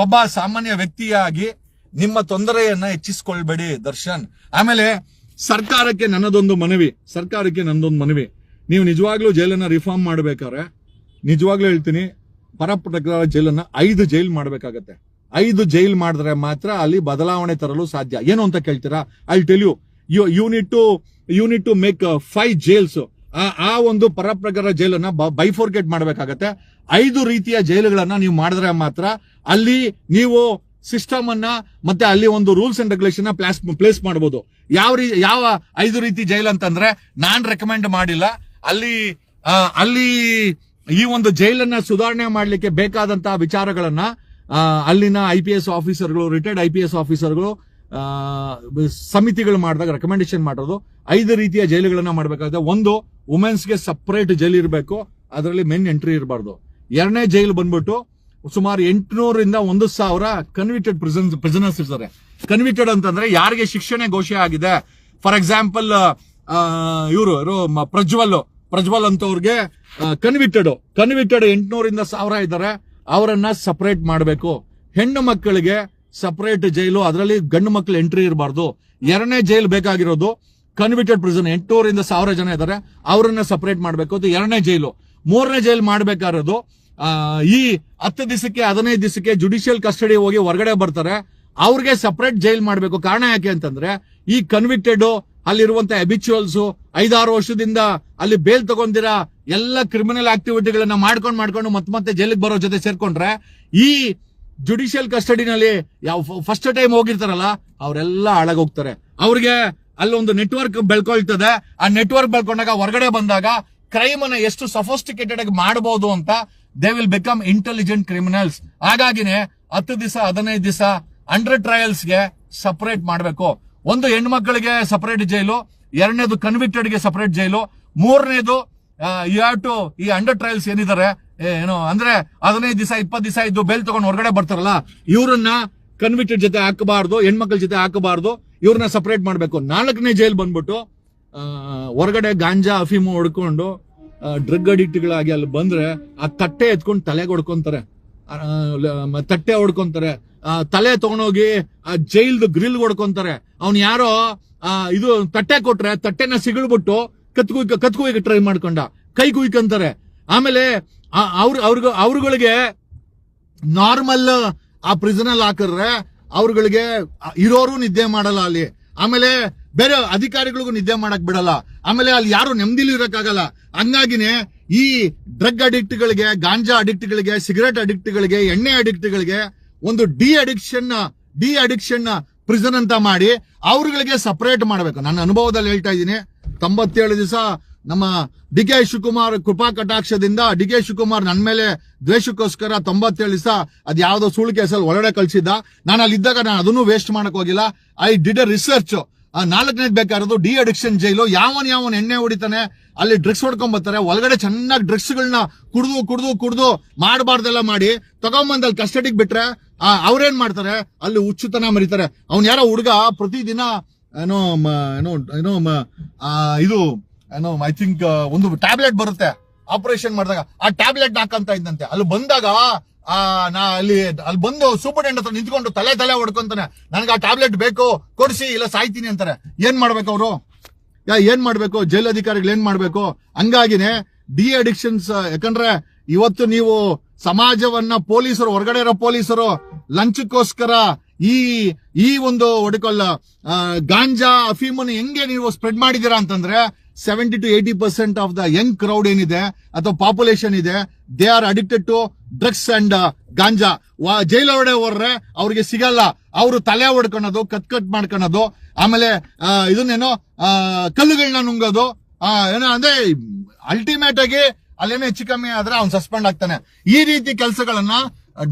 [SPEAKER 1] ಒಬ್ಬ ಸಾಮಾನ್ಯ ವ್ಯಕ್ತಿಯಾಗಿ ನಿಮ್ಮ ತೊಂದರೆಯನ್ನ ಹೆಚ್ಚಿಸ್ಕೊಳ್ಬೇಡಿ ದರ್ಶನ್. ಆಮೇಲೆ ಸರ್ಕಾರಕ್ಕೆ ನನ್ನದೊಂದು ಮನವಿ, ನೀವು ನಿಜವಾಗ್ಲೂ ಜೈಲನ್ನ ರಿಫಾರ್ಮ್ ಮಾಡ್ಬೇಕಾದ್ರೆ, ನಿಜವಾಗ್ಲೂ ಹೇಳ್ತೀನಿ, ಪರಪ್ರಕಾರ ಜೈಲನ್ನ 5 ಜೈಲ್ ಮಾಡ್ಬೇಕಾಗತ್ತೆ. 5 ಜೈಲ್ ಮಾಡಿದ್ರೆ ಮಾತ್ರ ಅಲ್ಲಿ ಬದಲಾವಣೆ ತರಲು ಸಾಧ್ಯ. ಏನು ಅಂತ ಕೇಳ್ತೀರಾ? I tell you need to make 5 jails. ಆ ಒಂದು ಪರಪ್ರಕಾರ ಜೈಲನ್ನ ಬೈಫೋರ್ಕೇಟ್ ಮಾಡ್ಬೇಕಾಗತ್ತೆ. 5 ರೀತಿಯ ಜೈಲುಗಳನ್ನ ನೀವು ಮಾಡಿದ್ರೆ ಮಾತ್ರ ಅಲ್ಲಿ ನೀವು ಸಿಸ್ಟಮ್ ಅನ್ನ ಮತ್ತೆ ಅಲ್ಲಿ ಒಂದು ರೂಲ್ಸ್ ಅಂಡ್ ರೆಗ್ಯುಲೇಷನ್ ಪ್ಲೇಸ್ ಮಾಡಬಹುದು. ಯಾವ 5 ರೀತಿ ಜೈಲ್ ಅಂತಂದ್ರೆ ನಾನ್ ರೆಕಮೆಂಡ್ ಮಾಡಿಲ್ಲ. ಅಲ್ಲಿ ಈ ಒಂದು ಜೈಲನ್ನ ಸುಧಾರಣೆ ಮಾಡ್ಲಿಕ್ಕೆ ಬೇಕಾದಂತಹ ವಿಚಾರಗಳನ್ನ ಅಲ್ಲಿನ IPS ಆಫೀಸರ್ಗಳು, ರಿಟೈರ್ಡ್ IPS ಆಫೀಸರ್ಗಳು ಸಮಿತಿಗಳು ಮಾಡಿದಾಗ ರೆಕಮೆಂಡೇಶನ್ ಮಾಡೋದು 5 ರೀತಿಯ ಜೈಲುಗಳನ್ನ ಮಾಡಬೇಕಾಗುತ್ತೆ. ಒಂದು, ವುಮೆನ್ಸ್ಗೆ ಸಪರೇಟ್ ಜೈಲ್ ಇರಬೇಕು, ಅದರಲ್ಲಿ ಮೆನ್ ಎಂಟ್ರಿ ಇರಬಾರ್ದು. 2ನೇ ಜೈಲ್ ಬಂದ್ಬಿಟ್ಟು ಸುಮಾರು 800ರಿಂದ 1000 ಕನ್ವಿಕ್ಟೆಡ್ ಪ್ರಿಸನರ್ಸ್ ಇರ್ತಾರೆ. ಕನ್ವಿಕ್ಟೆಡ್ ಅಂತಂದ್ರೆ ಯಾರಿಗೆ ಶಿಕ್ಷಣೆ ಘೋಷಣೆ ಆಗಿದೆ. ಫಾರ್ ಎಕ್ಸಾಂಪಲ್ ಇವರು ಪ್ರಜ್ವಲ್ ಅಂತವ್ರಿಗೆ ಕನ್ವಿಕ್ಟೆಡ್ 800ರಿಂದ 1000 ಇದ್ದಾರೆ. ಅವರನ್ನ ಸಪರೇಟ್ ಮಾಡಬೇಕು. ಹೆಣ್ಣು ಮಕ್ಕಳಿಗೆ ಸಪರೇಟ್ ಜೈಲು, ಅದರಲ್ಲಿ ಗಂಡು ಮಕ್ಕಳು ಎಂಟ್ರಿ ಇರಬಾರ್ದು. 2ನೇ ಜೈಲ್ ಬೇಕಾಗಿರೋದು ಕನ್ವಿಕ್ಟೆಡ್ ಪ್ರಿಸನ್ 800ರಿಂದ 1000 ಜನ ಇದ್ದಾರೆ, ಅವರನ್ನ ಸಪರೇಟ್ ಮಾಡಬೇಕು. ಅದು 2ನೇ ಜೈಲು. 3ನೇ ಜೈಲ್ ಮಾಡಬೇಕಾಗಿರೋದು ಈ 10 ದಿವಸಕ್ಕೆ 15 ದಿವಸಕ್ಕೆ ಜುಡಿಷಿಯಲ್ ಕಸ್ಟಡಿ ಹೋಗಿ ಹೊರಗಡೆ ಬರ್ತಾರೆ, ಅವ್ರಿಗೆ ಸಪರೇಟ್ ಜೈಲ್ ಮಾಡಬೇಕು. ಕಾರಣ ಯಾಕೆ ಅಂತಂದ್ರೆ ಈ ಕನ್ವಿಕ್ಟೆಡ್ ಅಲ್ಲಿರುವಂತ ಹ್ಯಾಬಿಚುವಲ್ಸ್ 5-6 ವರ್ಷದಿಂದ ಅಲ್ಲಿ ಬೇಲ್ ತಗೊಂಡಿರ ಎಲ್ಲ ಕ್ರಿಮಿನಲ್ ಆಕ್ಟಿವಿಟಿಗಳನ್ನ ಮಾಡ್ಕೊಂಡು ಮತ್ತೆ ಜೈಲಿಗೆ ಬರೋ ಜೊತೆ ಸೇರ್ಕೊಂಡ್ರೆ ಈ ಜುಡಿಷಿಯಲ್ ಕಸ್ಟಡಿನಲ್ಲಿ ಫಸ್ಟ್ ಟೈಮ್ ಹೋಗಿರ್ತಾರಲ್ಲ ಅವರೆಲ್ಲ ಹಾಳಾಗೋಗ್ತಾರೆ. ಅವ್ರಿಗೆ ಅಲ್ಲೊಂದು ನೆಟ್ವರ್ಕ್ ಬೆಳ್ಕೊಳ್ತದೆ. ಆ ನೆಟ್ವರ್ಕ್ ಬೆಳ್ಕೊಂಡಾಗ ಹೊರಗಡೆ ಬಂದಾಗ ಕ್ರೈಮ್ ಅನ್ನ ಎಷ್ಟು ಸಫಿಸ್ಟಿಕೇಟೆಡ್ ಆಗಿ ಮಾಡಬಹುದು ಅಂತ they will become intelligent criminals. ಹಾಗಾಗಿನೇ 10 ದಿವಸ 15 ದಿವಸ ಅಂಡರ್ ಟ್ರಯಲ್ಸ್ ಗೆ ಸಪರೇಟ್ ಮಾಡಬೇಕು. ಒಂದು ಹೆಣ್ಮಕ್ಳಿಗೆ ಸಪರೇಟ್ ಜೈಲು, 2ನೇದು ಕನ್ವಿಕ್ಟೆಡ್ ಗೆ ಸಪರೇಟ್ ಜೈಲು, 3ನೇದು ಈ ಅಂಡರ್ ಟ್ರಯಲ್ಸ್ ಏನಿದ್ದಾರೆ ಏನು ಅಂದ್ರೆ 15 ದಿವಸ 20 ದಿವಸ ಇದ್ದು ಬೇಲ್ ತಗೊಂಡು ಹೊರಗಡೆ ಬರ್ತಾರಲ್ಲ, ಇವರನ್ನ
[SPEAKER 2] ಕನ್ವಿಕ್ಟೆಡ್ ಜೊತೆ ಹಾಕಬಾರ್ದು, ಹೆಣ್ಮಕ್ಳ ಜೊತೆ ಹಾಕಬಾರ್ದು, ಇವ್ರನ್ನ ಸಪರೇಟ್ ಮಾಡ್ಬೇಕು. 4ನೇ ಜೈಲ್ ಬಂದ್ಬಿಟ್ಟು ಹೊರಗಡೆ ಗಾಂಜಾ ಅಫೀಮು ಹೊಡ್ಕೊಂಡು ಡ್ರಗ್ ಅಡಿಕ್ಟ್ಗಳಾಗಿ ಅಲ್ಲಿ ಬಂದ್ರೆ ಆ ತಟ್ಟೆ ಎತ್ಕೊಂಡು ತಲೆಗೆ ಹೊಡ್ಕೊಂತಾರೆ, ತಟ್ಟೆ ಹೊಡ್ಕೊಂತಾರೆ, ತಲೆ ತಗೊಂಡೋಗಿ ಆ ಜೈಲ್ದು ಗ್ರಿಲ್ ಹೊಡ್ಕೊಂತಾರೆ. ಅವ್ನ್ ಯಾರೋ ಇದು ತಟ್ಟೆ ಕೊಟ್ರೆ ತಟ್ಟೆನ ಸಿಗಳ್ಬಿಟ್ಟು ಕತ್ಕುಯ್ಕ ಟ್ರೈ ಮಾಡ್ಕೊಂಡ, ಕೈ ಕುಯ್ಕಂತಾರೆ. ಆಮೇಲೆ ಅವ್ರುಗಳಿಗೆ ನಾರ್ಮಲ್ ಆ ಪ್ರಿಸನಲ್ ಹಾಕಿದ್ರೆ ಅವ್ರುಗಳಿಗೆ ಇರೋರು ನಿದ್ದೆ ಮಾಡಲ್ಲ ಅಲ್ಲಿ. ಆಮೇಲೆ ಬೇರೆ ಅಧಿಕಾರಿಗಳಿಗೂ ನಿದ್ದೆ ಮಾಡಕ್ ಬಿಡಲ್ಲ. ಆಮೇಲೆ ಅಲ್ಲಿ ಯಾರು ನೆಮ್ಮದಿಲಿ ಇರಕ್ಕಾಗಲ್ಲ. ಹಂಗಾಗಿನೇ ಈ ಡ್ರಗ್ ಅಡಿಕ್ಟ್ಗಳಿಗೆ, ಗಾಂಜಾ ಅಡಿಕ್ಟ್ಗಳಿಗೆ, ಸಿಗರೆಟ್ ಅಡಿಕ್ಟ್ಗಳಿಗೆ, ಎಣ್ಣೆ ಅಡಿಕ್ಟ್ಗಳಿಗೆ ಒಂದು ಡಿ ಅಡಿಕ್ಷನ್ ಪ್ರಿಸನ್ ಅಂತ ಮಾಡಿ ಅವ್ರಗಳಿಗೆ ಸಪರೇಟ್ ಮಾಡಬೇಕು. ನನ್ನ ಅನುಭವದಲ್ಲಿ ಹೇಳ್ತಾ ಇದ್ದೀನಿ. 97 ದಿವಸ ನಮ್ಮ ಡಿ ಕೆ ಶಿವಕುಮಾರ್ ಕೃಪಾ ಕಟಾಕ್ಷದಿಂದ ಡಿ ಕೆ ಶಿವಕುಮಾರ್ ನನ್ನ ಮೇಲೆ ದ್ವೇಷಕ್ಕೋಸ್ಕರ 97 ದಿವಸ ಅದ್ ಯಾವ್ದೋ ಸುಳ್ಳು ಕೇಸಲ್ಲಿ ಒಳಗಡೆ ಕಳ್ಸಿದ್ದ. ನಾನು ಅಲ್ಲಿದ್ದಾಗ ನಾನು ಅದನ್ನು ವೇಸ್ಟ್ ಮಾಡಕ್ ಹೋಗಿಲ್ಲ. I did a research. 4ನೇದು ಬೇಕಾಗಿರೋದು ಡಿ ಅಡಿಕ್ಷನ್ ಜೈಲು. ಯಾವನ್ ಎಣ್ಣೆ ಹೊಡಿತಾನೆ ಅಲ್ಲಿ ಡ್ರಗ್ಸ್ ಹೊಡ್ಕೊಂಡ್ ಬರ್ತಾರೆ, ಒಳಗಡೆ ಚೆನ್ನಾಗಿ ಡ್ರಗ್ಸ್ ಗಳನ್ನ ಕುಡ್ದು ಮಾಡಬಾರ್ದೆಲ್ಲ ಮಾಡಿ ತಗೊಂಬಂದ್ ಅಲ್ಲಿ ಕಸ್ಟಡಿಗೆ ಬಿಟ್ರೆ ಅವ್ರೇನ್ ಮಾಡ್ತಾರೆ, ಅಲ್ಲಿ ಹುಚ್ಚುತನ ಮರಿತಾರೆ. ಅವ್ನ್ ಯಾರೋ ಹುಡುಗ ಪ್ರತಿದಿನ ಇದು ಐ ಥಿಂಕ್ ಒಂದು ಟ್ಯಾಬ್ಲೆಟ್ ಬರುತ್ತೆ ಆಪರೇಷನ್ ಮಾಡಿದಾಗ, ಆ ಟ್ಯಾಬ್ಲೆಟ್ ಹಾಕಂತ ಇದ್ದಂತೆ. ಅಲ್ಲಿ ಬಂದಾಗ ಅಲ್ಲಿ ಬಂದು ಸೂಪರ್ಡೆಂಟ್ ಹತ್ರ ನಿಂತ್ಕೊಂಡು ತಲೆ ಹೊಡ್ಕೊಂತಾನೆ, ನನಗೆ ಆ ಟ್ಯಾಬ್ಲೆಟ್ ಬೇಕು ಕೊಡಿಸಿ ಇಲ್ಲ ಸಾಯ್ತೀನಿ ಅಂತಾರೆ. ಏನ್ ಮಾಡ್ಬೇಕು ಅವರು? ಏನ್ ಮಾಡ್ಬೇಕು ಜೈಲ್ ಅಧಿಕಾರಿಗಳು? ಏನ್ ಮಾಡ್ಬೇಕು? ಹಂಗಾಗಿನೇ ಡಿ ಅಡಿಕ್ಷನ್ಸ್. ಯಾಕಂದ್ರೆ ಇವತ್ತು ನೀವು ಸಮಾಜವನ್ನ ಪೊಲೀಸರು, ಹೊರಗಡೆ ಇರೋ ಪೊಲೀಸರು ಲಂಚಕ್ಕೋಸ್ಕರ ಈ ಒಂದು ಒಡಕಲ್ಲ ಗಾಂಜಾ ಅಫೀಮನ್ನು ಹೆಂಗೆ ನೀವು ಸ್ಪ್ರೆಡ್ ಮಾಡಿದೀರಾ ಅಂತಂದ್ರೆ 70 to 80% of the young crowd ಏನಿದೆ ಅಥವಾ ಪಾಪ್ಯುಲೇಷನ್ ಇದೆ, they are addicted to drugs and ganja. Jail ಹೊರಡೆ ಹೋರ್ರೆ ಅವ್ರಿಗೆ ಸಿಗಲ್ಲ. ಅವರು ತಲೆ ಹೊಡ್ಕೊಳೋದು, ಕಟ್ ಮಾಡ್ಕೊಳೋದು, ಆಮೇಲೆ ಇದನ್ನೇನೋ ಕಲ್ಲುಗಳನ್ನ ನುಂಗೋದು, ಏನೋ ಅಂದ್ರೆ ಅಲ್ಟಿಮೇಟ್ ಆಗಿ ಅಲ್ಲೇನೋ ಹೆಚ್ಚು ಕಮ್ಮಿ ಆದ್ರೆ ಅವ್ನು ಸಸ್ಪೆಂಡ್ ಆಗ್ತಾನೆ. ಈ ರೀತಿ ಕೆಲಸಗಳನ್ನ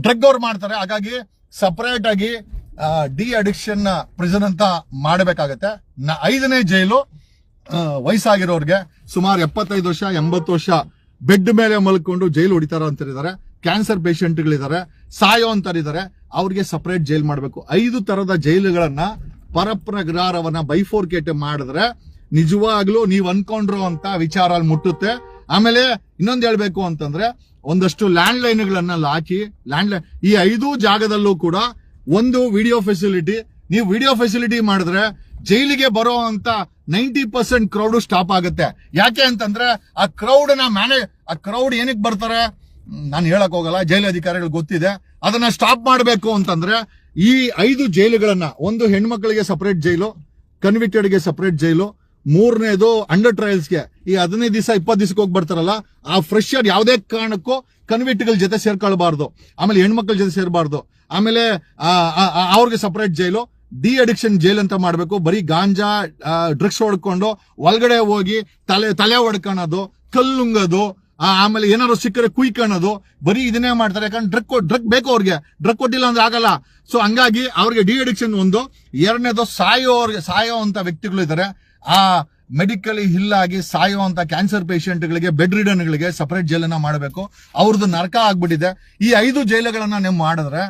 [SPEAKER 2] ಡ್ರಗ್ ಅವ್ರು ಮಾಡ್ತಾರೆ. ಹಾಗಾಗಿ ಸಪರೇಟ್ ಆಗಿ ಡಿ ಅಡಿಕ್ಷನ್ ಪ್ರಿಸನ್ ಅಂತ ಮಾಡಬೇಕಾಗತ್ತೆ. 5ನೇ ಜೈಲು ವಯಸ್ಸಾಗಿರೋರ್ಗೆ ಸುಮಾರು 75 ವರ್ಷ 80 ವರ್ಷ ಬೆಡ್ ಮೇಲೆ ಮಲ್ಕೊಂಡು ಜೈಲು ಹೊಡಿತಾರ ಅಂತಿದ್ದಾರೆ. ಕ್ಯಾನ್ಸರ್ ಪೇಷಂಟ್ಗಳಿದ್ದಾರೆ, ಸಾಯೋ ಅಂತರಿದ್ದಾರೆ, ಅವ್ರಿಗೆ ಸಪರೇಟ್ ಜೈಲ್ ಮಾಡಬೇಕು. 5 ತರದ ಜೈಲುಗಳನ್ನ ಪರಪ್ರಗ್ರಹವನ್ನ ಬೈಫೋರ್ಕೇಟ್ ಮಾಡಿದ್ರೆ ನಿಜವಾಗ್ಲೂ ನೀವ್ ಅನ್ಕೊಂಡ್ರು ಅಂತ ವಿಚಾರ ಅಲ್ಲಿ ಮುಟ್ಟುತ್ತೆ. ಆಮೇಲೆ ಇನ್ನೊಂದು ಹೇಳ್ಬೇಕು ಅಂತಂದ್ರೆ ಒಂದಷ್ಟು ಲ್ಯಾಂಡ್ ಲೈನ್ಗಳನ್ನ ಹಾಕಿ ಈ 5 ಜಾಗದಲ್ಲೂ ಕೂಡ ಒಂದು ವಿಡಿಯೋ ಫೆಸಿಲಿಟಿ. ನೀವು ವಿಡಿಯೋ ಫೆಸಿಲಿಟಿ ಮಾಡಿದ್ರೆ ಜೈಲಿಗೆ ಬರೋ ಅಂತ 90% ಕ್ರೌಡ್ ಸ್ಟಾಪ್ ಆಗುತ್ತೆ. ಯಾಕೆ ಅಂತಂದ್ರೆ ಆ ಕ್ರೌಡ್ ಏನಕ್ಕೆ ಬರ್ತಾರೆ ನಾನು ಹೇಳಕ್ ಹೋಗಲ್ಲ, ಜೈಲು ಅಧಿಕಾರಿಗಳು ಗೊತ್ತಿದೆ. ಅದನ್ನ ಸ್ಟಾಪ್ ಮಾಡಬೇಕು ಅಂತಂದ್ರೆ ಈ 5 ಜೈಲುಗಳನ್ನ, ಒಂದು ಹೆಣ್ಮಕ್ಳಿಗೆ ಸಪರೇಟ್ ಜೈಲು, ಕನ್ವಿಕ್ಟೆಡ್ಗೆ ಸಪರೇಟ್ ಜೈಲು, 3ನೇದು ಅಂಡರ್ ಟ್ರಯಲ್ಸ್ಗೆ ಈ 15 ದಿವಸ 20 ದಿವಸಕ್ಕೆ ಹೋಗಿ ಬರ್ತಾರಲ್ಲ ಆ ಫ್ರೆಶರ್ ಯಾವುದೇ ಕಾರಣಕ್ಕೂ ಕನ್ವಿಕ್ಟ್ಗಳ ಜೊತೆ ಸೇರ್ಕೊಳ್ಬಾರ್ದು. ಆಮೇಲೆ ಹೆಣ್ಮಕ್ಳ ಜೊತೆ ಸೇರ್ಬಾರ್ದು. ಆಮೇಲೆ ಅವ್ರಿಗೆ ಸಪರೇಟ್ ಜೈಲು. ಡಿ ಅಡಿಕ್ಷನ್ ಜೈಲ್ ಅಂತ ಮಾಡ್ಬೇಕು. ಬರೀ ಗಾಂಜಾ ಡ್ರಗ್ಸ್ ಹೊಡ್ಕೊಂಡು ಒಳಗಡೆ ಹೋಗಿ ತಲೆ ಹೊಡ್ಕೊಳೋದು, ಕಲ್ಲುಂಗೋದು, ಆಮೇಲೆ ಏನಾದ್ರು ಸಿಕ್ಕರೆ ಕುಯ್ಕೊಳ್ಳೋದು, ಬರೀ ಇದನ್ನೇ ಮಾಡ್ತಾರೆ. ಯಾಕಂದ್ರೆ ಡ್ರಗ್ ಬೇಕು ಅವ್ರಿಗೆ, ಡ್ರಗ್ ಕೊಟ್ಟಿಲ್ಲ ಅಂದ್ರೆ ಆಗಲ್ಲ. ಸೊ ಹಂಗಾಗಿ ಅವ್ರಿಗೆ ಡಿ ಅಡಿಕ್ಷನ್ ಒಂದು. 2ನೇದು ಸಾಯೋ ಅಂತ ವ್ಯಕ್ತಿಗಳು ಇದ್ದಾರೆ, ಆ ಮೆಡಿಕಲಿ ಹಿಲ್ ಆಗಿ ಸಾಯೋ ಅಂತ ಕ್ಯಾನ್ಸರ್ ಪೇಷಂಟ್ಗಳಿಗೆ, ಬೆಡ್ ರಿಡನ್ಗಳಿಗೆ ಸಪರೇಟ್ ಜೈಲನ್ನ ಮಾಡಬೇಕು. ಅವ್ರದ್ದು ನರಕ ಆಗ್ಬಿಟ್ಟಿದೆ. ಈ 5 ಜೈಲುಗಳನ್ನ ನೀವು ಮಾಡಿದ್ರೆ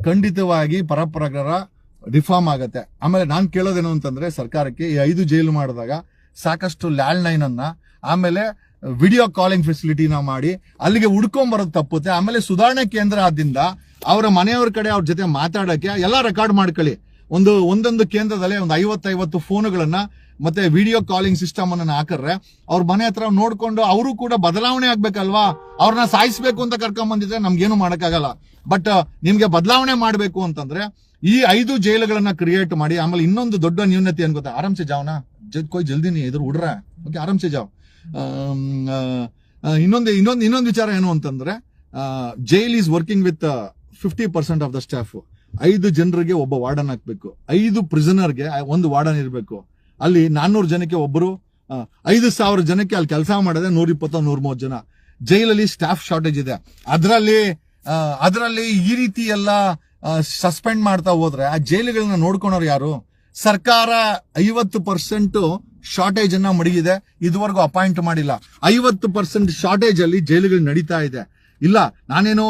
[SPEAKER 2] ಖಂಡಿತವಾಗಿ ಪರಪ್ರಗ್ರಹ ರಿಫಾರ್ಮ್ ಆಗತ್ತೆ. ಆಮೇಲೆ ನಾನ್ ಕೇಳೋದೇನು ಅಂತಂದ್ರೆ ಸರ್ಕಾರಕ್ಕೆ ಈ 5 ಜೈಲು ಮಾಡಿದಾಗ ಸಾಕಷ್ಟು ಲ್ಯಾಂಡ್ ಲೈನ್ ಅನ್ನ, ಆಮೇಲೆ ವಿಡಿಯೋ ಕಾಲಿಂಗ್ ಫೆಸಿಲಿಟಿನ ಮಾಡಿ ಅಲ್ಲಿಗೆ ಹುಡ್ಕೊಂಡ್ ಬರೋದು ತಪ್ಪುತ್ತೆ. ಆಮೇಲೆ ಸುಧಾರಣೆ ಕೇಂದ್ರ ಆದ್ರಿಂದ ಅವರ ಮನೆಯವ್ರ ಕಡೆ ಅವ್ರ ಜೊತೆ ಮಾತಾಡಕ್ಕೆ ಎಲ್ಲ ರೆಕಾರ್ಡ್ ಮಾಡ್ಕೊಳ್ಳಿ. ಒಂದೊಂದು ಕೇಂದ್ರದಲ್ಲಿ ಒಂದು 50 ಫೋನುಗಳನ್ನ ಮತ್ತೆ ವಿಡಿಯೋ ಕಾಲಿಂಗ್ ಸಿಸ್ಟಮ್ ಅನ್ನ ಹಾಕಿದ್ರೆ ಅವ್ರ ಮನೆ ಹತ್ರ ನೋಡ್ಕೊಂಡು ಅವರು ಕೂಡ ಬದಲಾವಣೆ ಆಗ್ಬೇಕಲ್ವಾ. ಅವ್ರನ್ನ ಸಾಯಿಸ್ಬೇಕು ಅಂತ ಕರ್ಕೊಂಡ್ ಬಂದಿದ್ರೆ ನಮ್ಗೇನು ಮಾಡಕ್ಕಾಗಲ್ಲ. ಬಟ್ ನಿಮ್ಗೆ ಬದಲಾವಣೆ ಮಾಡ್ಬೇಕು ಅಂತಂದ್ರೆ ಈ 5 ಜೈಲುಗಳನ್ನ ಕ್ರಿಯೇಟ್ ಮಾಡಿ. ಆಮೇಲೆ ಇನ್ನೊಂದು ದೊಡ್ಡ ನ್ಯೂನತೆ ಏನ್ ಗೊತ್ತಾ, ಆರಾಮ್ಸೆ ಜಾವ್ನಾ ಕೊಯ್ ಜಲ್ದಿ ನೀ ಎದುರು ಉಡ್ರ, ಓಕೆ ಆರಾಮ್ಸೆ ಜಾವ್. ಇನ್ನೊಂದು ವಿಚಾರ ಏನು ಅಂತಂದ್ರೆ jail is working with 50% of the staff. 5 ಜನರಿಗೆ ಒಬ್ಬ ವಾರ್ಡನ್ ಹಾಕ್ಬೇಕು, 5 ಪ್ರಿಸನರ್ಗೆ ಒಂದು ವಾರ್ಡನ್ ಇರಬೇಕು. ಅಲ್ಲಿ 400 ಜನಕ್ಕೆ ಒಬ್ಬರು, 5,000 ಜನಕ್ಕೆ ಅಲ್ಲಿ ಕೆಲಸ ಮಾಡಿದ್ರೆ 120-130 ಜನ. ಜೈಲಲ್ಲಿ ಸ್ಟಾಫ್ ಶಾರ್ಟೇಜ್ ಇದೆ. ಅದರಲ್ಲಿ ಈ ರೀತಿ ಎಲ್ಲ ಸಸ್ಪೆಂಡ್ ಮಾಡ್ತಾ ಹೋದ್ರೆ ಆ ಜೈಲುಗಳನ್ನ ನೋಡ್ಕೊಳೋರು ಯಾರು? ಸರ್ಕಾರ 50% ಶಾರ್ಟೇಜ್ ಅನ್ನ ಮಡಗಿದೆ, ಇದುವರೆಗೂ ಅಪಾಯಿಂಟ್ ಮಾಡಿಲ್ಲ. 50% ಶಾರ್ಟೇಜ್ ಅಲ್ಲಿ ಜೈಲುಗಳು ನಡೀತಾ ಇದೆ.
[SPEAKER 1] ಇಲ್ಲ ನಾನೇನು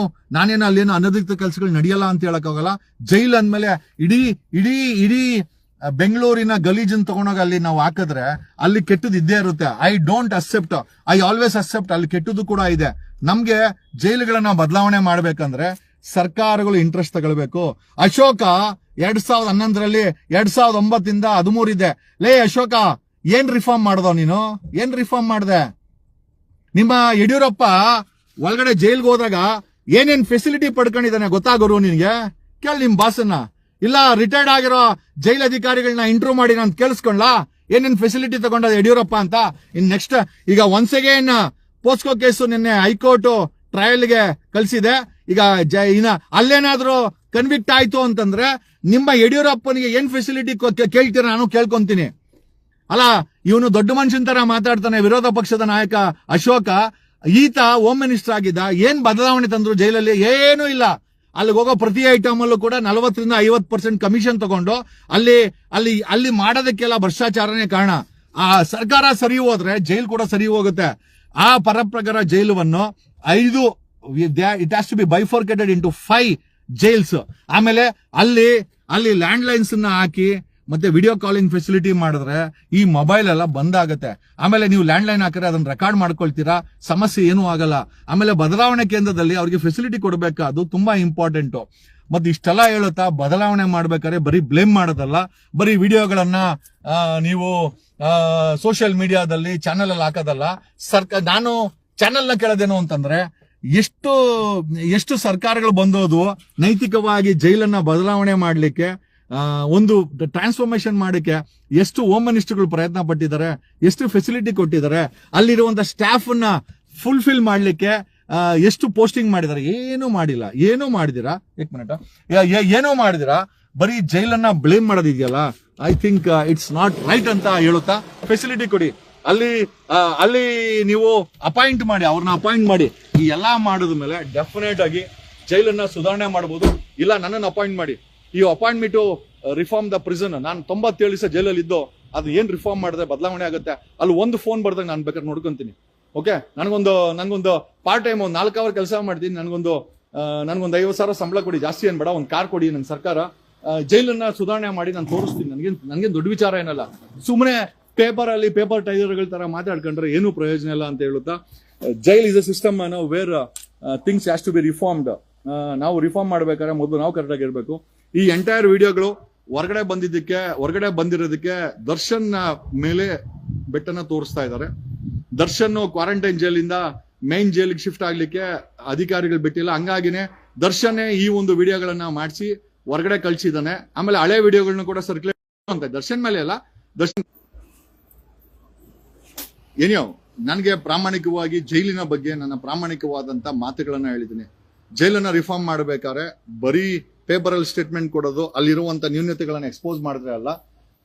[SPEAKER 1] ಅಲ್ಲೇನು ಅನಧಿಕೃತ ಕೆಲಸಗಳು ನಡೆಯಲ್ಲ ಅಂತ ಹೇಳಕ್ಕಾಗಲ್ಲ. ಜೈಲ್ ಅಂದ್ಮೇಲೆ ಇಡೀ ಇಡೀ ಇಡೀ ಬೆಂಗಳೂರಿನ ಗಲೀಜನ್ ತಗೊಂಡೋಗಿ ಅಲ್ಲಿ ನಾವು ಹಾಕಿದ್ರೆ ಅಲ್ಲಿ ಕೆಟ್ಟದ್ದು ಇದ್ದೇ ಇರುತ್ತೆ. I don't accept, I always accept, ಅಲ್ಲಿ ಕೆಟ್ಟದ್ದು ಕೂಡ ಇದೆ. ನಮ್ಗೆ ಜೈಲುಗಳನ್ನ ಬದಲಾವಣೆ ಮಾಡ್ಬೇಕಂದ್ರೆ ಸರ್ಕಾರಗಳು ಇಂಟ್ರೆಸ್ಟ್ ತಗೊಳ್ಬೇಕು. ಅಶೋಕ 2011ರಲ್ಲಿ 2009 13 ಇದೆ. ಲೇ ಅಶೋಕ, ಏನ್ ರಿಫಾರ್ಮ್ ಮಾಡ್ದೋ ನೀನು? ಏನ್ ರಿಫಾರ್ಮ್ ಮಾಡ್ದೆ? ನಿಮ್ಮ ಯಡಿಯೂರಪ್ಪ ಒಳಗಡೆ ಜೈಲ್ಗೆ ಹೋದಾಗ ಏನೇನ್ ಫೆಸಿಲಿಟಿ ಪಡ್ಕೊಂಡಿದ್ದಾನೆ ಗೊತ್ತಾಗೋರು ನಿನ್ಗೆ? ಕೇಳಿ ನಿಮ್ ಬಾಸನ್ನ. ಇಲ್ಲ ರಿಟೈರ್ಡ್ ಆಗಿರೋ ಜೈಲ್ ಅಧಿಕಾರಿಗಳನ್ನ ಇಂಟರ್ವ್ಯೂ ಮಾಡಿ ನಾನು ಕೇಳಿಸ್ಕೊಂಡ್ಲಾ ಏನೇನ್ ಫೆಸಿಲಿಟಿ ತಗೊಂಡ ಯಡಿಯೂರಪ್ಪ ಅಂತ. ಇನ್ ನೆಕ್ಸ್ಟ್ ಈಗ ಒನ್ಸ್ ಅಗೇನ್ ಪೋಸ್ಕೋ ಕೇಸು ನಿನ್ನೆ ಹೈಕೋರ್ಟ್ ಟ್ರಯಲ್ಗೆ ಕಳಿಸಿದೆ. ಈಗ ಅಲ್ಲೇನಾದ್ರೂ ಕನ್ವಿಕ್ಟ್ ಆಯ್ತು ಅಂತಂದ್ರೆ ನಿಮ್ಮ ಯಡಿಯೂರಪ್ಪನಿಗೆ ಏನ್ ಫೆಸಿಲಿಟಿ ಕೇಳ್ತೀರ ನಾನು ಕೇಳ್ಕೊಂತೀನಿ. ಅಲ್ಲ, ಇವನು ದೊಡ್ಡ ಮನುಷ್ಯನ ತರ ಮಾತಾಡ್ತಾನೆ ವಿರೋಧ ಪಕ್ಷದ ನಾಯಕ ಅಶೋಕ. ಈತ ಹೋಮ್ ಮಿನಿಸ್ಟರ್ ಆಗಿದ್ದ, ಏನ್ ಬದಲಾವಣೆ ತಂದ್ರು ಜೈಲಲ್ಲಿ? ಏನೂ ಇಲ್ಲ. ಅಲ್ಲಿಗೆ ಹೋಗೋ ಪ್ರತಿ ಐಟಮ್ ಅಲ್ಲೂ ಕೂಡ 40% 50% ಕಮಿಷನ್ ತಗೊಂಡು ಅಲ್ಲಿ ಮಾಡೋದಕ್ಕೆಲ್ಲ ಭ್ರಷ್ಟಾಚಾರನೇ ಕಾರಣ. ಆ ಸರ್ಕಾರ ಸರಿ ಹೋದ್ರೆ ಜೈಲ್ ಕೂಡ ಸರಿ ಹೋಗುತ್ತೆ. ಆ ಪರಪ್ರಕಾರ ಜೈಲುವನ್ನು 5 it has to be bifurcated into 5 jails. ಆಮೇಲೆ ಅಲ್ಲಿ ಲ್ಯಾಂಡ್ ಲೈನ್ಸ್ ಹಾಕಿ ಮತ್ತೆ ವಿಡಿಯೋ ಕಾಲಿಂಗ್ ಫೆಸಿಲಿಟಿ ಮಾಡಿದ್ರೆ ಈ ಮೊಬೈಲ್ ಎಲ್ಲ ಬಂದಾಗತ್ತೆ. ಆಮೇಲೆ ನೀವು ಲ್ಯಾಂಡ್ ಲೈನ್ ಹಾಕಿದ್ರೆ ಅದನ್ನ ರೆಕಾರ್ಡ್ ಮಾಡ್ಕೊಳ್ತೀರಾ, ಸಮಸ್ಯೆ ಏನೂ ಆಗಲ್ಲ. ಆಮೇಲೆ ಬದಲಾವಣೆ ಕೇಂದ್ರದಲ್ಲಿ ಅವ್ರಿಗೆ ಫೆಸಿಲಿಟಿ ಕೊಡಬೇಕು, ಅದು ತುಂಬಾ ಇಂಪಾರ್ಟೆಂಟ್. ಮತ್ತೆ ಇಷ್ಟೆಲ್ಲ ಹೇಳುತ್ತಾ ಬದಲಾವಣೆ ಮಾಡ್ಬೇಕಾದ್ರೆ ಬರೀ ಬ್ಲೇಮ್ ಮಾಡೋದಲ್ಲ, ಬರೀ ವಿಡಿಯೋಗಳನ್ನ ನೀವು ಸೋಷಿಯಲ್ ಮೀಡಿಯಾದಲ್ಲಿ ಚಾನೆಲ್ ಅಲ್ಲಿ ಹಾಕೋದಲ್ಲ. ನಾನು ಚಾನೆಲ್ ನ ಕೇಳೋದೇನು ಅಂತಂದ್ರೆ ಎಷ್ಟು ಸರ್ಕಾರಗಳು ಬಂದೋದು ನೈತಿಕವಾಗಿ ಜೈಲನ್ನ ಬದಲಾವಣೆ ಮಾಡ್ಲಿಕ್ಕೆ, ಒಂದು ಟ್ರಾನ್ಸ್ಫಾರ್ಮೇಶನ್ ಮಾಡಕ್ಕೆ ಎಷ್ಟು ಹೋಮ್ ಮಿನಿಸ್ಟರ್ಗಳು ಪ್ರಯತ್ನ ಪಟ್ಟಿದ್ದಾರೆ, ಎಷ್ಟು ಫೆಸಿಲಿಟಿ ಕೊಟ್ಟಿದ್ದಾರೆ, ಅಲ್ಲಿರುವಂತ ಸ್ಟಾಫ್ ಅನ್ನ ಫುಲ್ಫಿಲ್ ಮಾಡ್ಲಿಕ್ಕೆ ಎಷ್ಟು ಪೋಸ್ಟಿಂಗ್ ಮಾಡಿದ್ದಾರೆ. ಏನೂ ಮಾಡಿಲ್ಲ. ಏನೂ ಮಾಡಿದಿರಾ ಏನೂ ಮಾಡಿದಿರಾ, ಬರೀ ಜೈಲನ್ನ ಬ್ಲೇಮ್ ಮಾಡೋದಿದೆಯಲ್ಲ. I think it's not right ಅಂತ ಹೇಳುತ್ತಾ ಫೆಸಿಲಿಟಿ ಕೊಡಿ. ಅಲ್ಲಿ ನೀವು ಅವ್ರನ್ನ ಅಪಾಯಿಂಟ್ ಮಾಡಿ. ಈ ಎಲ್ಲಾ ಮಾಡಿದ ಮೇಲೆ ಡೆಫಿನೆಟ್ ಆಗಿ ಜೈಲನ್ನ ಸುಧಾರಣೆ ಮಾಡಬಹುದು. ಇಲ್ಲ ನನ್ನನ್ನು ಅಪಾಯಿಂಟ್ ಮಾಡಿ, ಈ ಅಪಾಯಿಂಟ್ಮೆಂಟ್ ರಿಫಾರ್ಮ್ ದ ಪ್ರಿಸನ್. ನಾನು 97 ದಿವಸ ಜೈಲಲ್ಲಿ ಇದ್ದು ಅದು ಏನ್ ರಿಫಾರ್ಮ್ ಮಾಡಿದ್ರೆ ಬದಲಾವಣೆ ಆಗುತ್ತೆ. ಅಲ್ಲಿ ಒಂದು ಫೋನ್ ಬರ್ದಾಗ ನಾನು ಬೇಕಾದ್ರೆ ನೋಡ್ಕೊಂತೀನಿ. ಓಕೆ, ನನಗೊಂದು ಪಾರ್ಟ್ ಟೈಮ್ 4 ಅವರ್ ಕೆಲಸ ಮಾಡ್ತೀನಿ, ನನಗೊಂದು 50,000 ಸಂಬಳ ಕೊಡಿ, ಜಾಸ್ತಿ ಏನ್ ಬೇಡ, ಒಂದು ಕಾರ್ ಕೊಡಿ ನನ್ ಸರ್ಕಾರ. ಜೈಲನ್ನ ಸುಧಾರಣೆ ಮಾಡಿ ನಾನು ತೋರಿಸ್ತೀನಿ. ನನ್ಗೇನ್ ದೊಡ್ಡ ವಿಚಾರ ಏನಲ್ಲ. ಸುಮ್ಮನೆ ಪೇಪರ್ ಟೈಲರ್ಗಳ ತರ ಮಾತಾಡ್ಕೊಂಡ್ರೆ ಏನೂ ಪ್ರಯೋಜನ ಇಲ್ಲ ಅಂತ ಹೇಳುತ್ತಾ, jail is a system where things has to be reformed. ನಾವು ರಿಫಾರ್ಮ್ ಮಾಡ್ಬೇಕಾದ್ರೆ ಮೊದಲು ನಾವು ಕರೆಕ್ಟ್ ಆಗಿರ್ಬೇಕು. ಈ ಎಂಟೈರ್ ವಿಡಿಯೋಗಳು ಹೊರಗಡೆ ಬಂದಿರೋದಕ್ಕೆ ದರ್ಶನ್ ಮೇಲೆ ಬೆಟ್ಟನ ತೋರಿಸ್ತಾ ಇದ್ದಾರೆ. ದರ್ಶನ್ ಕ್ವಾರಂಟೈನ್ ಜೈಲಿಂದ ಮೈನ್ ಜೈಲಿಗೆ ಶಿಫ್ಟ್ ಆಗ್ಲಿಕ್ಕೆ ಅಧಿಕಾರಿಗಳು ಬಿಟ್ಟಿಲ್ಲ. ಹಂಗಾಗಿನೇ ದರ್ಶನ್ ಈ ಒಂದು ವಿಡಿಯೋಗಳನ್ನ ಮಾಡಿಸಿ ಹೊರಗಡೆ ಕಳ್ಸಿದ್ದಾನೆ. ಆಮೇಲೆ ಹಳೆ ವಿಡಿಯೋಗಳನ್ನ ಕೂಡ ಸರ್ಕ್ಯುಲೇಟ್ ಅಂತ ದರ್ಶನ್ ಮೇಲೆ ಅಲ್ಲ, ದರ್ಶನ್ ಏನೋ ನನಗೆ ಪ್ರಾಮಾಣಿಕವಾಗಿ ಜೈಲಿನ ಬಗ್ಗೆ ನನ್ನ ಪ್ರಾಮಾಣಿಕವಾದಂತ ಮಾತುಗಳನ್ನ ಹೇಳಿದ್ದೀನಿ. ಜೈಲನ್ನ ರಿಫಾರ್ಮ್ ಮಾಡಬೇಕಾದ್ರೆ ಬರೀ ಪೇಪರಲ್ಲಿ ಸ್ಟೇಟ್ಮೆಂಟ್ ಕೊಡೋದು, ಅಲ್ಲಿರುವಂತ ನ್ಯೂನತೆಗಳನ್ನ ಎಕ್ಸ್ಪೋಸ್ ಮಾಡಿದ್ರೆ ಅಲ್ಲ,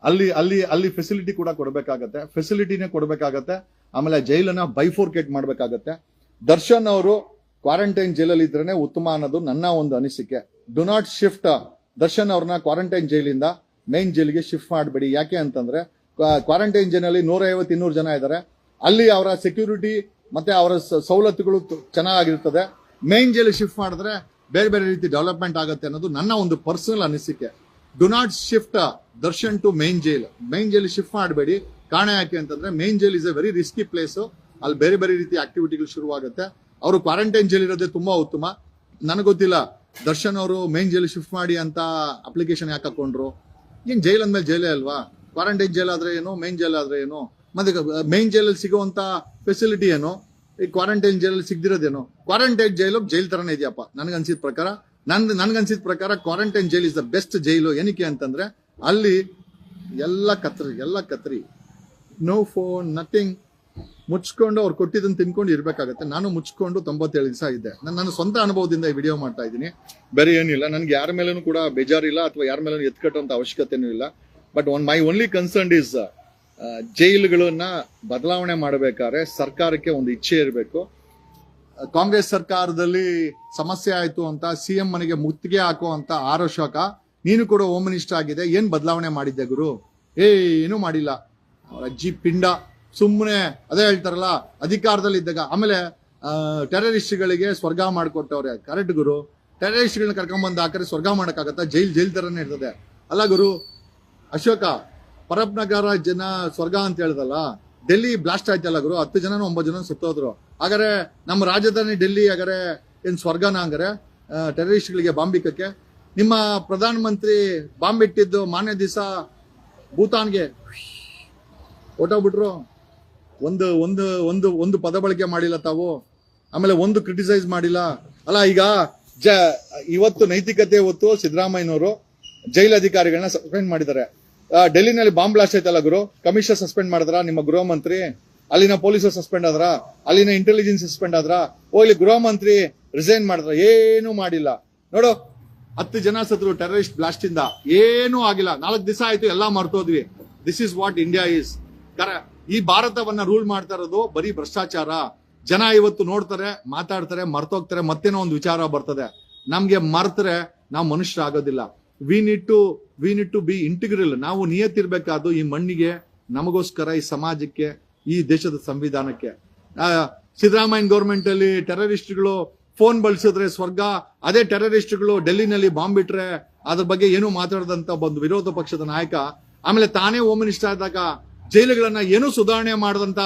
[SPEAKER 1] ಅಲ್ಲಿ ಫೆಸಿಲಿಟಿ ಕೂಡ ಕೊಡಬೇಕಾಗತ್ತೆ. ಆಮೇಲೆ ಜೈಲನ್ನ ಬೈಫೋರ್ಕೇಟ್ ಮಾಡಬೇಕಾಗತ್ತೆ. ದರ್ಶನ್ ಅವರು ಕ್ವಾರಂಟೈನ್ ಜೈಲಲ್ಲಿ ಇದ್ರೇನೆ ಉತ್ತಮ ಅನ್ನೋದು ನನ್ನ ಒಂದು ಅನಿಸಿಕೆ. ಡು ನಾಟ್ ಶಿಫ್ಟ್ ದರ್ಶನ್ ಅವ್ರನ್ನ ಕ್ವಾರಂಟೈನ್ ಜೈಲಿಂದ ಮೈನ್ ಜೈಲಿಗೆ ಶಿಫ್ಟ್ ಮಾಡಬೇಡಿ. ಯಾಕೆ ಅಂತಂದ್ರೆ ಕ್ವಾರಂಟೈನ್ ಜೈಲಲ್ಲಿ 150-200 ಜನ ಇದ್ದಾರೆ. ಅಲ್ಲಿ ಅವರ ಸೆಕ್ಯೂರಿಟಿ ಮತ್ತೆ ಅವರ ಸವಲತ್ತುಗಳು ಚೆನ್ನಾಗಿರ್ತದೆ. ಮೈನ್ ಜೈಲಿಗೆ ಶಿಫ್ಟ್ ಮಾಡಿದ್ರೆ ಬೇರೆ ರೀತಿ ಡೆವಲಪ್ಮೆಂಟ್ ಆಗುತ್ತೆ ಅನ್ನೋದು ನನ್ನ ಒಂದು ಪರ್ಸನಲ್ ಅನಿಸಿಕೆ. Do not shift Darshan to main jail shift ಮಾಡಬೇಡಿ. ಕಾರಣ ಯಾಕೆ ಅಂತಂದ್ರೆ main jail is a very risky place. ಅಲ್ಲಿ ಬೇರೆ ರೀತಿ ಆಕ್ಟಿವಿಟಿಗಳು ಶುರುವಾಗುತ್ತೆ. ಅವರು ಕ್ವಾರಂಟೈನ್ ಜೈಲ್ ಇರೋದೇ ತುಂಬಾ ಉತ್ತಮ. ನನಗೆ ಗೊತ್ತಿಲ್ಲ ದರ್ಶನ್ ಅವರು ಮೈನ್ ಜೈಲ್ ಶಿಫ್ಟ್ ಮಾಡಿ ಅಂತ ಅಪ್ಲಿಕೇಶನ್ ಯಾಕೆ ಹಾಕೊಂಡ್ರು. ಏನ್ ಜೈಲ್ ಅಂದ್ಮೇಲೆ ಜೈಲೇ ಅಲ್ವಾ? ಕ್ವಾರಂಟೈನ್ ಜೈಲ್ ಆದ್ರೆ ಏನು, ಮೈನ್ ಜೈಲ್ ಆದ್ರೆ ಏನು? ಮತ್ತೆ ಮೈನ್ ಜೈಲಲ್ಲಿ ಸಿಗುವಂತ ಫೆಸಿಲಿಟಿ ಏನು, ಈ ಕ್ವಾರಂಟೈನ್ ಜೈಲಲ್ಲಿ ಸಿಗದಿರೋದೇನು? ಕ್ವಾರಂಟೈನ್ ಜೈಲ್ ತರನೇ ಇದೆಯಪ್ಪ ನನ್ಗನ್ಸಿದ ಪ್ರಕಾರ. Quarantine jail is the best jail. ಏನಕ್ಕೆ ಅಂತಂದ್ರೆ ಅಲ್ಲಿ ಎಲ್ಲ ಕತ್ರಿ, ನೋ ಫೋನ್, ನಥಿಂಗ್. ಮುಚ್ಕೊಂಡು ಅವ್ರು ಕೊಟ್ಟಿದ್ದನ್ನು ತಿನ್ಕೊಂಡು ಇರ್ಬೇಕಾಗತ್ತೆ. ನಾನು ಮುಚ್ಕೊಂಡು 97 ದಿವಸ ಇದ್ದೆ. ನನ್ನ ಸ್ವಂತ ಅನುಭವದಿಂದ ಈ ವಿಡಿಯೋ ಮಾಡ್ತಾ ಇದ್ದೀನಿ, ಬೇರೆ ಏನಿಲ್ಲ. ನನ್ಗೆ ಯಾರ ಮೇಲೂ ಕೂಡ ಬೇಜಾರಿಲ್ಲ ಅಥವಾ ಯಾರ ಮೇಲೂ ಎತ್ಕಟ್ಟುವಂತ ಅವಶ್ಯಕತೆನೂ ಇಲ್ಲ. But my only concern is ಜೈಲುಗಳನ್ನ ಬದಲಾವಣೆ ಮಾಡಬೇಕಾದ್ರೆ ಸರ್ಕಾರಕ್ಕೆ ಒಂದು ಇಚ್ಛೆ ಇರಬೇಕು. ಕಾಂಗ್ರೆಸ್ ಸರ್ಕಾರದಲ್ಲಿ ಸಮಸ್ಯೆ ಆಯ್ತು ಅಂತ ಸಿಎಂ ಮನೆಗೆ ಮುತ್ತಿಗೆ ಹಾಕುವಂತ ಅಶೋಕ, ನೀನು ಕೂಡ ಹೋಮ್ ಮಿನಿಸ್ಟರ್ ಆಗಿದೆ, ಏನ್ ಬದಲಾವಣೆ ಮಾಡಿದ್ದೆ ಗುರು? ಏನೂ ಮಾಡಿಲ್ಲ. ಅಜ್ಜಿ ಪಿಂಡ. ಸುಮ್ಮನೆ ಅದೇ ಹೇಳ್ತಾರಲ್ಲ, ಅಧಿಕಾರದಲ್ಲಿ ಇದ್ದಾಗ. ಆಮೇಲೆ ಟೆರರಿಸ್ಟ್ಗಳಿಗೆ ಸ್ವರ್ಗ ಮಾಡಿಕೊಟ್ಟವ್ರೆ. ಕರೆಕ್ಟ್ ಗುರು, ಟೆರರಿಸ್ಟ್ಗಳನ್ನ ಕರ್ಕೊಂಡ್ಬಂದು ಹಾಕಿದ್ರೆ ಸ್ವರ್ಗ ಮಾಡೋಕ್ಕಾಗತ್ತಾ? ಜೈಲ್ ತರನೇ ಇರ್ತದೆ ಅಲ್ಲ ಗುರು. ಅಶೋಕ, ಪರಬ್ ನಗರ ಜನ ಸ್ವರ್ಗ ಅಂತ ಹೇಳ್ದಲ್ಲ, ಡೆಲ್ಲಿ ಬ್ಲಾಸ್ಟ್ ಆಯ್ತಲ್ಲ ಗುರು, 10 ಜನ 9 ಜನ ಸತ್ತೋದ್ರು. ಹಾಗಾದ್ರೆ ನಮ್ಮ ರಾಜಧಾನಿ ಡೆಲ್ಲಿ ಹಾಗಾದ್ರೆ ಏನ್ ಸ್ವರ್ಗನ? ಹಂಗಾರೆ ಟೆರರಿಸ್ಟ್ಗಳಿಗೆ ಬಾಂಬ್ ಇಕ್ಕಕ್ಕೆ ನಿಮ್ಮ ಪ್ರಧಾನ ಮಂತ್ರಿ ಬಾಂಬ್ ಇಟ್ಟಿದ್ದು ಮಾನ್ಯ ದಿವಸ ಭೂತಾನ್ಗೆ ಹೊಟ್ಟೋಗ್ಬಿಟ್ರು. ಒಂದು ಒಂದು ಒಂದು ಒಂದು ಪದ ಬಳಕೆ ಮಾಡಿಲ್ಲ ತಾವು, ಆಮೇಲೆ ಒಂದು ಕ್ರಿಟಿಸೈಸ್ ಮಾಡಿಲ್ಲ ಅಲ್ಲ. ಈಗ ಇವತ್ತು ನೈತಿಕತೆ ಹೊತ್ತು ಸಿದ್ದರಾಮಯ್ಯನವರು ಜೈಲ್ ಅಧಿಕಾರಿಗಳನ್ನ ಸಸ್ಪೆಂಡ್ ಮಾಡಿದ್ದಾರೆ. ಡೆಲ್ಲಿನಲ್ಲಿ ಬಾಂಬ್ ಬ್ಲಾಸ್ಟ್ ಆಯ್ತಲ್ಲ ಗುರು, ಕಮಿಷನರ್ ಸಸ್ಪೆಂಡ್ ಮಾಡಿದ್ರ, ನಿಮ್ಮ ಗೃಹ ಮಂತ್ರಿ, ಅಲ್ಲಿನ ಪೊಲೀಸರು ಸಸ್ಪೆಂಡ್ ಆದ್ರ, ಅಲ್ಲಿನ ಇಂಟೆಲಿಜೆನ್ಸ್ ಸಸ್ಪೆಂಡ್ ಆದ್ರ, ಹೋಗ್ಲಿ ಗೃಹ ಮಂತ್ರಿ ರಿಸೈನ್ ಮಾಡಿದ್ರ, ಏನು ಮಾಡಿಲ್ಲ ನೋಡು. 10 ಜನ ಸತ್ರು ಟೆರರಿಸ್ಟ್ ಬ್ಲಾಸ್ಟ್ ಇಂದ, ಏನೂ ಆಗಿಲ್ಲ. 4 ದಿವಸ ಆಯ್ತು, ಎಲ್ಲಾ ಮರ್ತೋದ್ವಿ. This is what India is. ಈ ಭಾರತವನ್ನ ರೂಲ್ ಮಾಡ್ತಾ ಇರೋದು ಬರೀ ಭ್ರಷ್ಟಾಚಾರ. ಜನ ಇವತ್ತು ನೋಡ್ತಾರೆ, ಮಾತಾಡ್ತಾರೆ, ಮರ್ತೋಗ್ತಾರೆ, ಮತ್ತೇನೋ ಒಂದು ವಿಚಾರ ಬರ್ತದೆ. ನಮ್ಗೆ ಮರ್ತರೆ ನಾವು ಮನುಷ್ಯರಾಗೋದಿಲ್ಲ. We need to be integral. ನಾವು ನಿಯತ್ತಿರ್ಬೇಕಾದ್ದು ಈ ಮಣ್ಣಿಗೆ, ನಮಗೋಸ್ಕರ, ಈ ಸಮಾಜಕ್ಕೆ, ಈ ದೇಶದ ಸಂವಿಧಾನಕ್ಕೆ. ಸಿದ್ದರಾಮಯ್ಯ ಗೌರ್ಮೆಂಟ್ ಅಲ್ಲಿ ಟೆರರಿಸ್ಟ್ಗಳು ಫೋನ್ ಬಳಸಿದ್ರೆ ಸ್ವರ್ಗ, ಅದೇ ಟೆರರಿಸ್ಟ್ಗಳು ಡೆಲ್ಲಿನಲ್ಲಿ ಬಾಂಬ್ ಇಟ್ರೆ ಅದ್ರ ಬಗ್ಗೆ ಏನು ಮಾತಾಡದಂತ ಒಂದು ವಿರೋಧ ಪಕ್ಷದ ನಾಯಕ, ಆಮೇಲೆ ತಾನೇ ಹೋಮ್ ಮಿನಿಸ್ಟರ್ ಆದಾಗ ಜೈಲುಗಳನ್ನ ಏನೂ ಸುಧಾರಣೆ ಮಾಡದಂತ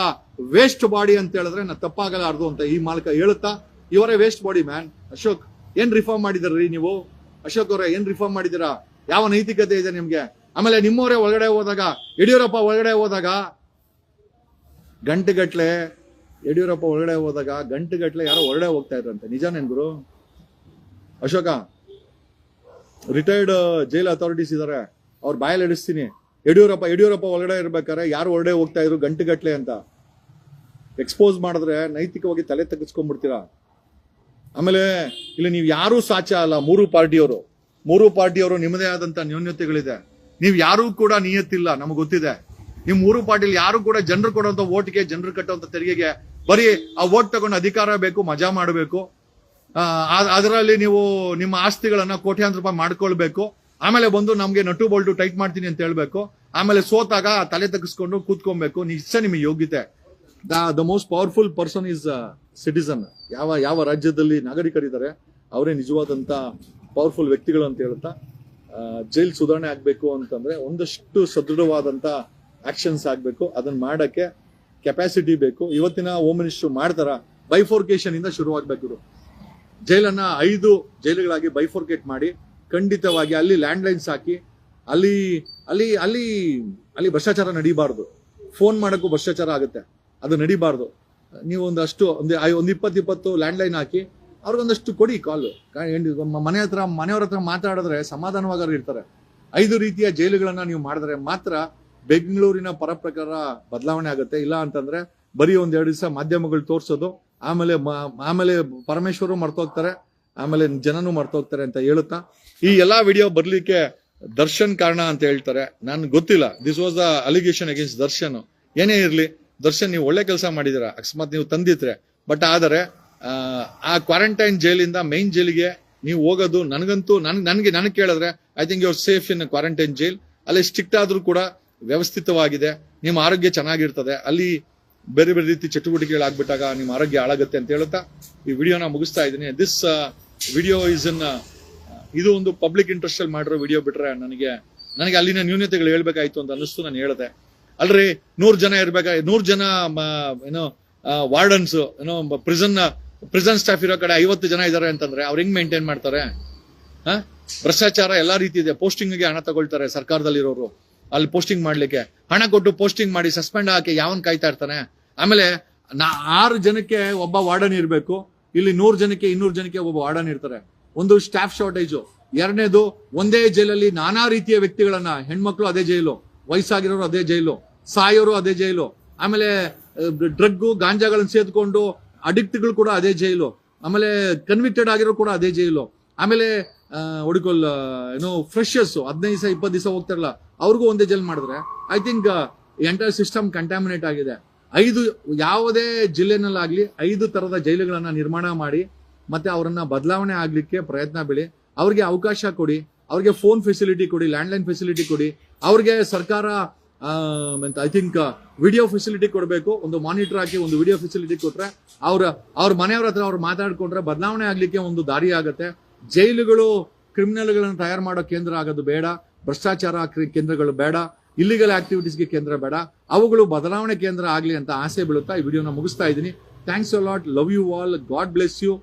[SPEAKER 1] ವೇಸ್ಟ್ ಬಾಡಿ ಅಂತ ಹೇಳಿದ್ರೆ ನಾ ತಪ್ಪಾಗಲಾರ್ದು ಅಂತ ಈ ಮಾಲಕ ಹೇಳುತ್ತಾ, ಇವರೇ ವೇಸ್ಟ್ ಬಾಡಿ ಮ್ಯಾನ್. ಅಶೋಕ್, ಏನ್ ರಿಫಾರ್ಮ್ ಮಾಡಿದಾರ್ರಿ ನೀವು? ಅಶೋಕ್ ಅವರೇ, ಏನ್ ರಿಫಾರ್ಮ್ ಮಾಡಿದಿರಾ? ಯಾವ ನೈತಿಕತೆ ಇದೆ ನಿಮ್ಗೆ? ಆಮೇಲೆ ನಿಮ್ಮವರೇ ಒಳಗಡೆ ಹೋದಾಗ, ಯಡಿಯೂರಪ್ಪ ಒಳಗಡೆ ಹೋದಾಗ ಗಂಟೆಗಟ್ಲೆ, ಯಡಿಯೂರಪ್ಪ ಒಳಗಡೆ ಹೋದಾಗ ಗಂಟೆಗಟ್ಲೆ ಯಾರೋ ಹೊರಗಡೆ ಹೋಗ್ತಾ ಇದ್ರಂತೆ. ನಿಜಾನೇನ್ ಗುರು? ಅಶೋಕ, ರಿಟೈರ್ಡ್ ಜೈಲ್ ಅಥಾರಿಟೀಸ್ ಇದಾರೆ, ಅವ್ರ ಬಾಯಲ್ಲಿ ಇಡಿಸ್ತೀನಿ. ಯಡಿಯೂರಪ್ಪ ಒಳಗಡೆ ಇರ್ಬೇಕಾದ್ರೆ ಯಾರು ಹೊರಗಡೆ ಹೋಗ್ತಾ ಇದ್ರು ಗಂಟೆಗಟ್ಲೆ ಅಂತ ಎಕ್ಸ್ಪೋಸ್ ಮಾಡಿದ್ರೆ ನೈತಿಕವಾಗಿ ತಲೆ ತಗ್ಗಿಸ್ಕೊಂಡ್ಬಿಡ್ತೀರಾ. ಆಮೇಲೆ ಇಲ್ಲಿ ನೀವು ಯಾರೂ ಸಾಚ ಅಲ್ಲ. ಮೂರು ಪಾರ್ಟಿಯವರು ನಿಮ್ಮದೇ ಆದಂತ ನ್ಯೂನ್ಯತೆಗಳಿದೆ. ನೀವು ಯಾರೂ ಕೂಡ ನಿಯತ್ತಿಲ್ಲ, ನಮ್ಗೆ ಗೊತ್ತಿದೆ. ನೀವು ಮೂರು ಪಾರ್ಟಿಲಿ ಯಾರು ಕೂಡ ಜನರು ಕೊಡುವಂತ ಓಟ್ಗೆ, ಜನರು ಕಟ್ಟುವಂತ ತೆರಿಗೆಗೆ ಬರೀ ಆ ಓಟ್ ತಗೊಂಡು ಅಧಿಕಾರ ಬೇಕು, ಮಜಾ ಮಾಡಬೇಕು. ಅದರಲ್ಲಿ ನೀವು ನಿಮ್ಮ ಆಸ್ತಿಗಳನ್ನ ಕೋಟ್ಯಾಂತರ ರೂಪಾಯಿ ಮಾಡ್ಕೊಳ್ಬೇಕು. ಆಮೇಲೆ ಬಂದು ನಮ್ಗೆ ನಟು ಬೋಲ್ಟು ಟೈಟ್ ಮಾಡ್ತೀನಿ ಅಂತ ಹೇಳ್ಬೇಕು. ಆಮೇಲೆ ಸೋತಾಗ ತಲೆ ತಗ್ಗಿಸ್ಕೊಂಡು ಕೂತ್ಕೊಬೇಕು. ನಿಮಗೆ ಯೋಗ್ಯತೆ. The most powerful person is citizen. ಯಾವ ರಾಜ್ಯದಲ್ಲಿ ನಾಗರಿಕರಿದ್ದಾರೆ ಅವರೇ ನಿಜವಾದಂತ ಪವರ್ಫುಲ್ ವ್ಯಕ್ತಿಗಳು ಅಂತ ಹೇಳ್ತಾ, ಜೈಲ್ ಸುಧಾರಣೆ ಆಗ್ಬೇಕು ಅಂತಂದ್ರೆ ಒಂದಷ್ಟು ಸದೃಢವಾದಂತ ಆಕ್ಷನ್ಸ್ ಆಗ್ಬೇಕು. ಅದನ್ನ ಮಾಡಕ್ಕೆ ಕೆಪಾಸಿಟಿ ಬೇಕು. ಇವತ್ತಿನ ಹೋಮ್ ಮಿನಿಸ್ಟರ್ ಮಾಡ್ತಾರ, ಬೈಫೋರ್ಕೇಶನ್ ಇಂದ ಶುರುವಾಗಬೇಕು. ಜೈಲನ್ನ 5 ಜೈಲುಗಳಾಗಿ ಬೈಫೋರ್ಕೇಟ್ ಮಾಡಿ, ಖಂಡಿತವಾಗಿ ಅಲ್ಲಿ ಲ್ಯಾಂಡ್ ಲೈನ್ಸ್ ಹಾಕಿ, ಅಲ್ಲಿ ಭ್ರಷ್ಟಾಚಾರ ನಡೀಬಾರ್ದು. ಫೋನ್ ಮಾಡಕ್ಕೂ ಭ್ರಷ್ಟಾಚಾರ ಆಗುತ್ತೆ, ಅದು ನಡೀಬಾರ್ದು. ನೀವು ಒಂದು 20 ಲ್ಯಾಂಡ್ ಲೈನ್ ಹಾಕಿ ಅವ್ರಿಗೊಂದಷ್ಟು ಕೊಡಿ ಕಾಲ್. ಮನೆಯವ್ರ ಹತ್ರ ಮಾತಾಡಿದ್ರೆ ಸಮಾಧಾನವಾಗಿ ಇರ್ತಾರೆ. 5 ರೀತಿಯ ಜೈಲುಗಳನ್ನ ನೀವು ಮಾಡಿದ್ರೆ ಮಾತ್ರ ಬೆಂಗಳೂರಿನ ಪರ ಪ್ರಕಾರ ಬದಲಾವಣೆ ಆಗುತ್ತೆ. ಇಲ್ಲ ಅಂತಂದ್ರೆ ಬರೀ 1-2 ದಿವಸ ಮಾಧ್ಯಮಗಳು ತೋರ್ಸೋದು, ಆಮೇಲೆ ಪರಮೇಶ್ವರು ಮರ್ತೋಗ್ತಾರೆ, ಆಮೇಲೆ ಜನನು ಮರ್ತೋಗ್ತಾರೆ ಅಂತ ಹೇಳುತ್ತಾ, ಈ ಎಲ್ಲಾ ವಿಡಿಯೋ ಬರ್ಲಿಕ್ಕೆ ದರ್ಶನ್ ಕಾರಣ ಅಂತ ಹೇಳ್ತಾರೆ. ನನ್ಗೆ ಗೊತ್ತಿಲ್ಲ. This was the allegation against Darshan. ಏನೇ ಇರ್ಲಿ, ದರ್ಶನ್ ನೀವು ಒಳ್ಳೆ ಕೆಲಸ ಮಾಡಿದಿರ, ಅಕಸ್ಮಾತ್ ನೀವು ತಂದಿದ್ರೆ. ಬಟ್ ಆದರೆ ಆ ಕ್ವಾರಂಟೈನ್ ಜೈಲಿಂದ ಮೈನ್ ಜೈಲಿಗೆ ನೀವು ಹೋಗೋದು, ನನಗೆ ಕೇಳಿದ್ರೆ I think you are safe in quarantine jail. ಅಲ್ಲಿ ಸ್ಟ್ರಿಕ್ಟ್ ಆದ್ರೂ ಕೂಡ ವ್ಯವಸ್ಥಿತವಾಗಿದೆ, ನಿಮ್ಮ ಆರೋಗ್ಯ ಚೆನ್ನಾಗಿರ್ತದೆ. ಅಲ್ಲಿ ಬೇರೆ ಬೇರೆ ರೀತಿ ಚಟುವಟಿಕೆಗಳಾಗ್ಬಿಟ್ಟಾಗ ನಿಮ್ಮ ಆರೋಗ್ಯ ಹಾಳಾಗುತ್ತೆ ಅಂತ ಹೇಳುತ್ತಾ ಈ ವಿಡಿಯೋನ ಮುಗಿಸ್ತಾ ಇದ್ದೀನಿ. ದಿಸ್ ವಿಡಿಯೋ ಇಸ್ ಇದು ಒಂದು ಪಬ್ಲಿಕ್ ಇಂಟ್ರೆಸ್ಟ್ ಅಲ್ಲಿ ಮಾಡಿರೋ ವಿಡಿಯೋ ಬಿಟ್ರೆ ನನಗೆ ಅಲ್ಲಿನ ನ್ಯೂನತೆಗಳು ಹೇಳ್ಬೇಕಾಯ್ತು ಅಂತ ಅನಿಸ್ತು. ನಾನು ಹೇಳಿದೆ ಅಲ್ರಿ, 100 ಜನ ಇರ್ಬೇಕಾ, 100 ಜನ ವಾರ್ಡನ್ಸ್ ಪ್ರಿಸನ್ ಸ್ಟಾಫ್ ಇರೋ ಕಡೆ 50 ಜನ ಇದಾರೆ ಅಂತಂದ್ರೆ ಅವ್ರು ಹೆಂಗ್ ಮೇಂಟೈನ್ ಮಾಡ್ತಾರೆ? ಭ್ರಷ್ಟಾಚಾರ ಎಲ್ಲಾ ರೀತಿ ಇದೆ. ಪೋಸ್ಟಿಂಗ್ಗೆ ಹಣ ತಗೊಳ್ತಾರೆ ಸರ್ಕಾರದಲ್ಲಿರೋರು. ಅಲ್ಲಿ ಪೋಸ್ಟಿಂಗ್ ಮಾಡ್ಲಿಕ್ಕೆ ಹಣ ಕೊಟ್ಟು ಪೋಸ್ಟಿಂಗ್ ಮಾಡಿ ಸಸ್ಪೆಂಡ್ ಹಾಕಿ ಯಾವನ್ ಕಾಯ್ತಾ ಇರ್ತಾನೆ? ಆಮೇಲೆ 6 ಜನಕ್ಕೆ ಒಬ್ಬ ವಾರ್ಡನ್ ಇರ್ಬೇಕು. ಇಲ್ಲಿ 100 ಜನಕ್ಕೆ 200 ಜನಕ್ಕೆ ಒಬ್ಬ ವಾರ್ಡನ್ ಇರ್ತಾರೆ. ಒಂದು ಸ್ಟಾಫ್ ಶಾರ್ಟೇಜು. ಎರಡನೇದು, ಒಂದೇ ಜೈಲಲ್ಲಿ ನಾನಾ ರೀತಿಯ ವ್ಯಕ್ತಿಗಳನ್ನ, ಹೆಣ್ಮಕ್ಳು ಅದೇ ಜೈಲು, ವಯಸ್ಸಾಗಿರೋರು ಅದೇ ಜೈಲು, ಸಾಯೋರು ಅದೇ ಜೈಲು, ಆಮೇಲೆ ಡ್ರಗ್ ಗಾಂಜಾಗಳನ್ನ ಸೇದ್ಕೊಂಡು ಅಡಿಕ್ಟ್ಗಳು ಕೂಡ ಅದೇ ಜೈಲು, ಆಮೇಲೆ ಕನ್ವಿಕ್ಟೆಡ್ ಆಗಿರೋ ಕೂಡ ಅದೇ ಜೈಲು, ಆಮೇಲೆ ಫ್ರೆಶರ್ಸ್ 15 ದಿವಸ 20 ದಿವಸ ಹೋಗ್ತಾರಲ್ಲ ಅವ್ರಿಗೂ ಒಂದೇ ಜೈಲ್ ಮಾಡಿದ್ರೆ I think entire system contaminate ಆಗಿದೆ. 5 ಯಾವುದೇ ಜಿಲ್ಲೆನಲ್ಲಾಗ್ಲಿ 5 ತರದ ಜೈಲುಗಳನ್ನ ನಿರ್ಮಾಣ ಮಾಡಿ ಮತ್ತೆ ಅವರನ್ನ ಬದಲಾವಣೆ ಆಗ್ಲಿಕ್ಕೆ ಪ್ರಯತ್ನ ಬೀಳಿ. ಅವ್ರಿಗೆ ಅವಕಾಶ ಕೊಡಿ, ಅವ್ರಿಗೆ ಫೋನ್ ಫೆಸಿಲಿಟಿ ಕೊಡಿ, ಲ್ಯಾಂಡ್ಲೈನ್ ಫೆಸಿಲಿಟಿ ಕೊಡಿ, ಅವ್ರಿಗೆ ಸರ್ಕಾರ
[SPEAKER 2] ಐ ಥಿಂಕ್ ವಿಡಿಯೋ ಫೆಸಿಲಿಟಿ ಕೊಡಬೇಕು. ಒಂದು ಮಾನಿಟರ್ ಹಾಕಿ ಒಂದು ವಿಡಿಯೋ ಫೆಸಿಲಿಟಿ ಕೊಟ್ರೆ ಅವ್ರ ಮನೆಯವ್ರ ಹತ್ರ ಅವ್ರು ಮಾತಾಡ್ಕೊಂಡ್ರೆ ಬದಲಾವಣೆ ಆಗ್ಲಿಕ್ಕೆ ಒಂದು ದಾರಿ ಆಗುತ್ತೆ. ಜೈಲುಗಳು ಕ್ರಿಮಿನಲ್ಗಳನ್ನು ತಯಾರು ಮಾಡೋ ಕೇಂದ್ರ ಆಗೋದು ಬೇಡ, ಭ್ರಷ್ಟಾಚಾರ ಕೇಂದ್ರಗಳು ಬೇಡ, ಇಲ್ಲಿಗಲ್ ಆಕ್ಟಿವಿಟೀಸ್ಗೆ ಕೇಂದ್ರ ಬೇಡ, ಅವುಗಳು ಬದಲಾವಣೆ ಕೇಂದ್ರ ಆಗ್ಲಿ ಅಂತ ಆಸೆ ಬೀಳುತ್ತಾ ಈ ವಿಡಿಯೋನ ಮುಗಿಸ್ತಾ ಇದ್ದೀನಿ. Thanks a lot, love you all, God bless you.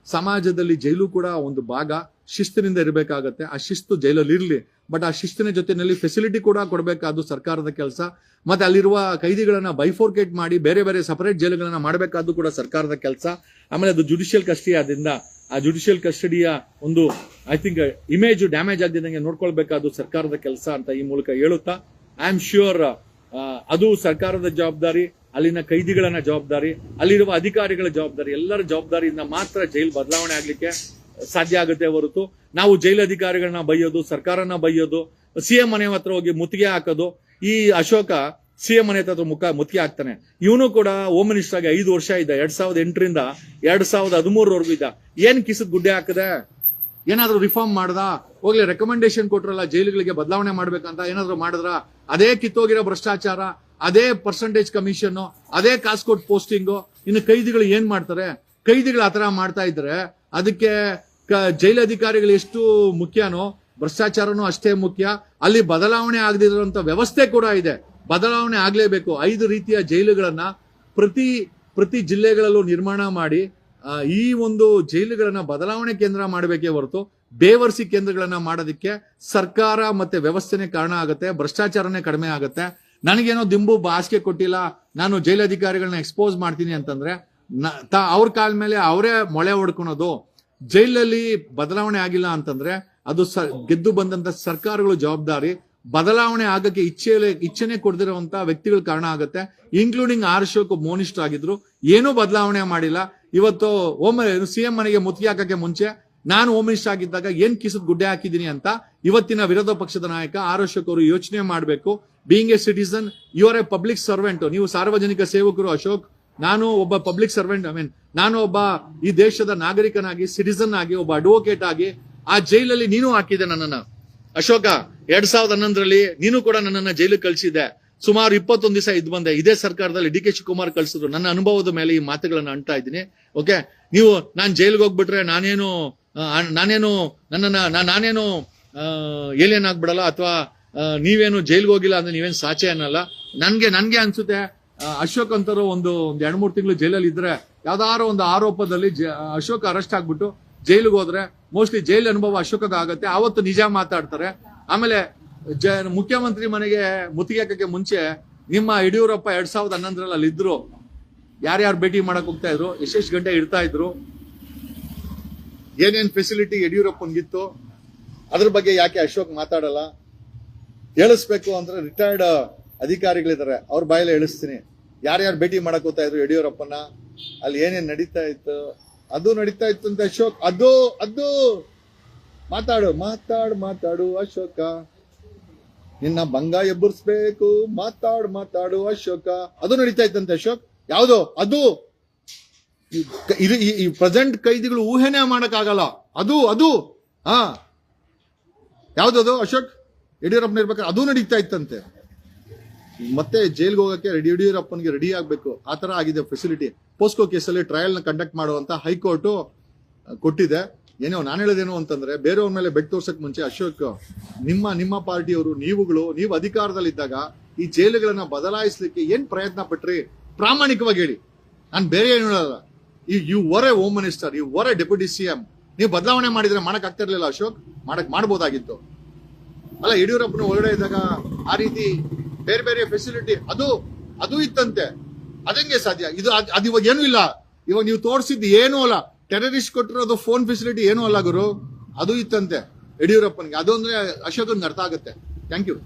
[SPEAKER 2] ಸಮಾಜದಲ್ಲಿ ಜೈಲು ಕೂಡ ಒಂದು ಭಾಗ, ಶಿಸ್ತಿನಿಂದ ಇರಬೇಕಾಗತ್ತೆ. ಆ ಶಿಸ್ತು ಜೈಲಲ್ಲಿ ಇರಲಿ, ಬಟ್ ಆ ಶಿಸ್ತಿನ ಜೊತೆಯಲ್ಲಿ ಫೆಸಿಲಿಟಿ ಕೂಡ ಕೊಡಬೇಕಾದ್ದು ಸರ್ಕಾರದ ಕೆಲಸ. ಮತ್ತೆ ಅಲ್ಲಿರುವ ಕೈದಿಗಳನ್ನ ಬೈಫೋರ್ಕೇಟ್ ಮಾಡಿ ಬೇರೆ ಬೇರೆ ಸಪರೇಟ್ ಜೈಲುಗಳನ್ನ ಮಾಡಬೇಕಾದ್ದು ಕೂಡ ಸರ್ಕಾರದ ಕೆಲಸ. ಆಮೇಲೆ ಅದು ಜುಡಿಷಿಯಲ್ ಕಸ್ಟಡಿ ಆದ್ರಿಂದ ಆ ಜುಡಿಷಿಯಲ್ ಕಸ್ಟಡಿಯ ಒಂದು ಐ ಥಿಂಕ್ ಇಮೇಜ್ ಡ್ಯಾಮೇಜ್ ಆಗದಿದ್ದಂಗೆ ನೋಡ್ಕೊಳ್ಬೇಕಾದ್ದು ಸರ್ಕಾರದ ಕೆಲಸ ಅಂತ ಈ ಮೂಲಕ ಹೇಳುತ್ತಾ, ಐ ಆಮ್ ಶ್ಯೂರ್ ಅದು ಸರ್ಕಾರದ ಜವಾಬ್ದಾರಿ, ಅಲ್ಲಿನ ಕೈದಿಗಳನ್ನ ಜವಾಬ್ದಾರಿ, ಅಲ್ಲಿರುವ ಅಧಿಕಾರಿಗಳ ಜವಾಬ್ದಾರಿ, ಎಲ್ಲರ ಜವಾಬ್ದಾರಿಯಿಂದ ಮಾತ್ರ ಜೈಲ್ ಬದಲಾವಣೆ ಆಗ್ಲಿಕ್ಕೆ ಸಾಧ್ಯ ಆಗುತ್ತೆ ಹೊರತು ನಾವು ಜೈಲ್ ಅಧಿಕಾರಿಗಳನ್ನ ಬೈಯೋದು, ಸರ್ಕಾರನ ಬೈಯೋದು, ಸಿಎಂ ಮನೆ ಹತ್ರ ಹೋಗಿ ಮುತ್ತಿಗೆ ಹಾಕೋದು. ಈ ಅಶೋಕ ಸಿಎಂ ಮನೆ ಹತ್ರ ಮುತ್ತಿಗೆ ಹಾಕ್ತಾನೆ. ಇವನು ಕೂಡ ಹೋಮ್ ಮಿನಿಸ್ಟರ್ ಆಗಿ 5 ವರ್ಷ ಇದ್ದ, 2008ರಿಂದ 2013ವರೆಗೂ ಇದ್ದ. ಏನ್ ಕಿಸದ್ ಗುಡ್ಡೆ ಹಾಕದೆ? ಏನಾದ್ರೂ ರಿಫಾರ್ಮ್ ಮಾಡ್ದ? ಹೋಗ್ಲಿ ರೆಕಮೆಂಡೇಶನ್ ಕೊಟ್ರಲ್ಲ ಜೈಲುಗಳಿಗೆ ಬದಲಾವಣೆ ಮಾಡ್ಬೇಕಂತ, ಏನಾದ್ರು ಮಾಡಿದ್ರ? ಅದೇ ಕಿತ್ತೋಗಿರೋ ಭ್ರಷ್ಟಾಚಾರ, ಅದೇ ಪರ್ಸೆಂಟೇಜ್ ಕಮಿಷನ್, ಅದೇ ಕಾಸ್ಕೋಟ್ ಪೋಸ್ಟಿಂಗು. ಇನ್ನು ಕೈದಿಗಳು ಏನ್ ಮಾಡ್ತಾರೆ? ಕೈದಿಗಳು ಆತರ ಮಾಡ್ತಾ ಇದ್ರೆ ಅದಕ್ಕೆ ಜೈಲು ಅಧಿಕಾರಿಗಳು ಎಷ್ಟು ಮುಖ್ಯನೋ ಭ್ರಷ್ಟಾಚಾರನೂ ಅಷ್ಟೇ ಮುಖ್ಯ. ಅಲ್ಲಿ ಬದಲಾವಣೆ ಆಗದಿರುವಂತ ವ್ಯವಸ್ಥೆ ಕೂಡ ಇದೆ, ಬದಲಾವಣೆ ಆಗ್ಲೇಬೇಕು. 5 ರೀತಿಯ ಜೈಲುಗಳನ್ನ ಪ್ರತಿ ಜಿಲ್ಲೆಗಳಲ್ಲೂ ನಿರ್ಮಾಣ ಮಾಡಿ ಈ ಒಂದು ಜೈಲುಗಳನ್ನ ಬದಲಾವಣೆ ಕೇಂದ್ರ ಮಾಡಬೇಕೇ ಹೊರತು ಬೇವರ್ಸಿ ಕೇಂದ್ರಗಳನ್ನ ಮಾಡೋದಕ್ಕೆ ಸರ್ಕಾರ ಮತ್ತೆ ವ್ಯವಸ್ಥೆನೇ ಕಾರಣ ಆಗುತ್ತೆ, ಭ್ರಷ್ಟಾಚಾರನೇ ಕಡಿಮೆ ಆಗುತ್ತೆ. ನನಗೇನೋ ದಿಂಬು ಹಾಸಿಗೆ ಕೊಟ್ಟಿಲ್ಲ, ನಾನು ಜೈಲಧಿಕಾರಿಗಳನ್ನ ಎಕ್ಸ್ಪೋಸ್ ಮಾಡ್ತೀನಿ ಅಂತಂದ್ರೆ ಅವ್ರ ಕಾಲ ಮೇಲೆ ಅವರೇ ಮೊಳೆ ಹೊಡ್ಕೊಳೋದು. ಜೈಲಲ್ಲಿ ಬದಲಾವಣೆ ಆಗಿಲ್ಲ ಅಂತಂದ್ರೆ ಅದು ಗೆದ್ದು ಬಂದಂತ ಸರ್ಕಾರಗಳು ಜವಾಬ್ದಾರಿ. ಬದಲಾವಣೆ ಆಗಕ್ಕೆ ಇಚ್ಛೆನೆ ಕೊಡದಿರುವಂತ ವ್ಯಕ್ತಿಗಳು ಕಾರಣ ಆಗುತ್ತೆ, ಇನ್ಕ್ಲೂಡಿಂಗ್ ಅಶೋಕ್ ಮೋನಿಸ್ಟ್ ಆಗಿದ್ರು, ಏನೂ ಬದಲಾವಣೆ ಮಾಡಿಲ್ಲ. ಇವತ್ತು ಸಿಎಂ ಮನೆಗೆ ಮುತ್ತಿಗೆ ಹಾಕಕ್ಕೆ ಮುಂಚೆ ನಾನು ಹೋಮ್ ಮಿನಿಸ್ಟರ್ ಆಗಿದ್ದಾಗ ಏನ್ ಕಿಸದ್ ಗುಡ್ಡೆ ಹಾಕಿದೀನಿ ಅಂತ ಇವತ್ತಿನ ವಿರೋಧ ಪಕ್ಷದ ನಾಯಕ ಅಶೋಕ್ ಅವರು ಯೋಚನೆ ಮಾಡಬೇಕು. Being a citizen, you are a public servant, ನೀವು ಸಾರ್ವಜನಿಕ ಸೇವಕರು ಅಶೋಕ್. ನಾನು ಒಬ್ಬ ಪಬ್ಲಿಕ್ ಸರ್ವೆಂಟ್, ನಾನು ಒಬ್ಬ ಈ ದೇಶದ ನಾಗರಿಕನಾಗಿ, ಸಿಟಿಸನ್ ಆಗಿ, ಒಬ್ಬ ಅಡ್ವೊಕೇಟ್ ಆಗಿ ಆ ಜೈಲಲ್ಲಿ ನೀನು ಹಾಕಿದೆ ನನ್ನನ್ನ ಅಶೋಕ. 2011ರಲ್ಲಿ ನೀನು ಕೂಡ ನನ್ನನ್ನ ಜೈಲಿಗೆ ಕಳಿಸಿದೆ. ಸುಮಾರು 21 ದಿವಸ ಇದ್ ಬಂದೆ. ಇದೇ ಸರ್ಕಾರದಲ್ಲಿ ಡಿ ಕೆ ಶಿವಕುಮಾರ್ ಕಳಿಸಿದ್ರು. ನನ್ನ ಅನುಭವದ ಮೇಲೆ ಈ ಮಾತುಗಳನ್ನ ಅಂಟ್ತಾ ಇದ್ದೀನಿ. ಓಕೆ, ನೀವು ನಾನ್ ಜೈಲಿಗೆ ಹೋಗ್ಬಿಟ್ರೆ ನಾನೇನು ಏಲಿಯನ್ ಆಗ್ಬಿಡಲ್ಲ, ಅಥವಾ ನೀವೇನು ಜೈಲ್ಗೆ ಹೋಗಿಲ್ಲ ಅಂದ್ರೆ ನೀವೇನ್ ಸಾಚೆ ಅನ್ನಲ್ಲ. ನನ್ಗೆ ಅನ್ಸುತ್ತೆ ಅಶೋಕ್ ಅಂತರೂ ಒಂದು 2-3 ತಿಂಗಳು ಜೈಲಲ್ಲಿ ಇದ್ರೆ ಯಾವ್ದಾರೋ ಒಂದು ಆರೋಪದಲ್ಲಿ ಅಶೋಕ್ ಅರೆಸ್ಟ್ ಆಗ್ಬಿಟ್ಟು ಜೈಲಿಗೆ ಹೋದ್ರೆ ಮೋಸ್ಟ್ಲಿ ಜೈಲ್ ಅನುಭವ ಅಶೋಕ ಆಗತ್ತೆ. ಆವತ್ತು ನಿಜ ಮಾತಾಡ್ತಾರೆ. ಆಮೇಲೆ ಮುಖ್ಯಮಂತ್ರಿ ಮನೆಗೆ ಮುತ್ತಿಗೆ ಹಾಕಕ್ಕೆ ಮುಂಚೆ ನಿಮ್ಮ ಯಡಿಯೂರಪ್ಪ 2011ರಲ್ಲಿ ಅಲ್ಲಿ ಇದ್ರು. ಯಾರ್ಯಾರು ಭೇಟಿ ಮಾಡಕ್ ಹೋಗ್ತಾ ಇದ್ರು, ಎಷ್ಟೆಷ್ಟು ಗಂಟೆ ಇರ್ತಾ ಇದ್ರು, ಏನೇನ್ ಫೆಸಿಲಿಟಿ ಯಡಿಯೂರಪ್ಪನ್ಗಿತ್ತು, ಅದ್ರ ಬಗ್ಗೆ ಯಾಕೆ ಅಶೋಕ್ ಮಾತಾಡಲ್ಲ? ಹೇಳಿಸ್ಬೇಕು ಅಂದ್ರೆ ರಿಟೈರ್ಡ್ ಅಧಿಕಾರಿಗಳಿದ್ದಾರೆ, ಅವ್ರ ಬಾಯಲ್ಲಿ ಹೇಳಿಸ್ತೀನಿ. ಯಾರ್ಯಾರು ಭೇಟಿ ಮಾಡಕ್ ಹೋಗ್ತಾ ಇದ್ರು ಯಡಿಯೂರಪ್ಪನ, ಅಲ್ಲಿ ಏನೇನ್ ನಡೀತಾ ಇತ್ತು, ಅದು ನಡೀತಾ ಇತ್ತು ಅಂತ ಅಶೋಕ್. ಅದು ಮಾತಾಡು ಅಶೋಕ, ನಿನ್ನ ಭಂಗ ಎಬ್ಬರಿಸ್ಬೇಕು, ಮಾತಾಡು ಅಶೋಕ. ಅದು ನಡೀತಾ ಇತ್ತಂತೆ ಅಶೋಕ್. ಯಾವ್ದು ಅದು? ಈ ಪ್ರೆಸೆಂಟ್ ಕೈದಿಗಳು ಊಹೆನೇ ಮಾಡಕ್ ಆಗಲ್ಲ. ಅದು ಯಾವ್ದದು ಅಶೋಕ್? ಯಡಿಯೂರಪ್ಪನ ಇರ್ಬೇಕಾದ್ರೆ ಅದು ನಡೀತಾ ಇತ್ತಂತೆ. ಮತ್ತೆ ಜೈಲ್ಗೆ ಹೋಗಕ್ಕೆ ಯಡಿಯೂರಪ್ಪನ್ಗೆ ರೆಡಿ ಆಗ್ಬೇಕು, ಆತರ ಆಗಿದೆ ಫೆಸಿಲಿಟಿ. ಪೋಸ್ಕೋ ಕೇಸಲ್ಲಿ ಟ್ರಯಲ್ ನ ಕಂಡಕ್ಟ್ ಮಾಡುವಂತ ಹೈಕೋರ್ಟ್ ಕೊಟ್ಟಿದೆ. ಏನೋ ನಾನು ಹೇಳೋದೇನು ಅಂತಂದ್ರೆ, ಬೇರೆಯವ್ರ ಮೇಲೆ ಬೆಟ್ ತೋರ್ಸಕ್ ಮುಂಚೆ ಅಶೋಕ್, ನಿಮ್ಮ ಪಾರ್ಟಿಯವರು, ನೀವು ಅಧಿಕಾರದಲ್ಲಿದ್ದಾಗ ಈ ಜೈಲುಗಳನ್ನ ಬದಲಾಯಿಸ್ಲಿಕ್ಕೆ ಏನ್ ಪ್ರಯತ್ನ ಪಟ್ರಿ? ಪ್ರಾಮಾಣಿಕವಾಗಿ ಹೇಳಿ. ನಾನು ಬೇರೆ ಏನು ಹೇಳಲ್ಲ. You were a home minister, you were a deputy CM. ನೀವು ಬದಲಾವಣೆ ಮಾಡಿದ್ರೆ ಮಾಡಕ್ ಆಗ್ತಾ ಇರ್ಲಿಲ್ಲ ಅಶೋಕ್? ಮಾಡ್ಬೋದಾಗಿತ್ತು ಅಲ್ಲ? ಯಡಿಯೂರಪ್ಪನ ಹೊರಗಡೆ ಇದ್ದಾಗ ಆ ರೀತಿ ಬೇರೆ ಬೇರೆ ಫೆಸಿಲಿಟಿ ಅದು ಇತ್ತಂತೆ. ಅದಂಗೆ ಸಾಧ್ಯ? ಅದು ಇವಾಗ ಏನೂ ಇಲ್ಲ. ಇವಾಗ ನೀವು ತೋರಿಸಿದ್ದು ಏನೂ ಅಲ್ಲ. ಟೆರರಿಸ್ಟ್ ಕೊಟ್ಟಿರೋದು ಫೋನ್ ಫೆಸಿಲಿಟಿ ಏನೂ ಅಲ್ಲ ಗುರು, ಅದು ಇತ್ತಂತೆ ಯಡಿಯೂರಪ್ಪನಿಗೆ. ಅದು ಅಂದ್ರೆ ಅಶೋಕನ್ಗೆ ಅರ್ಥ ಆಗುತ್ತೆ. Thank you.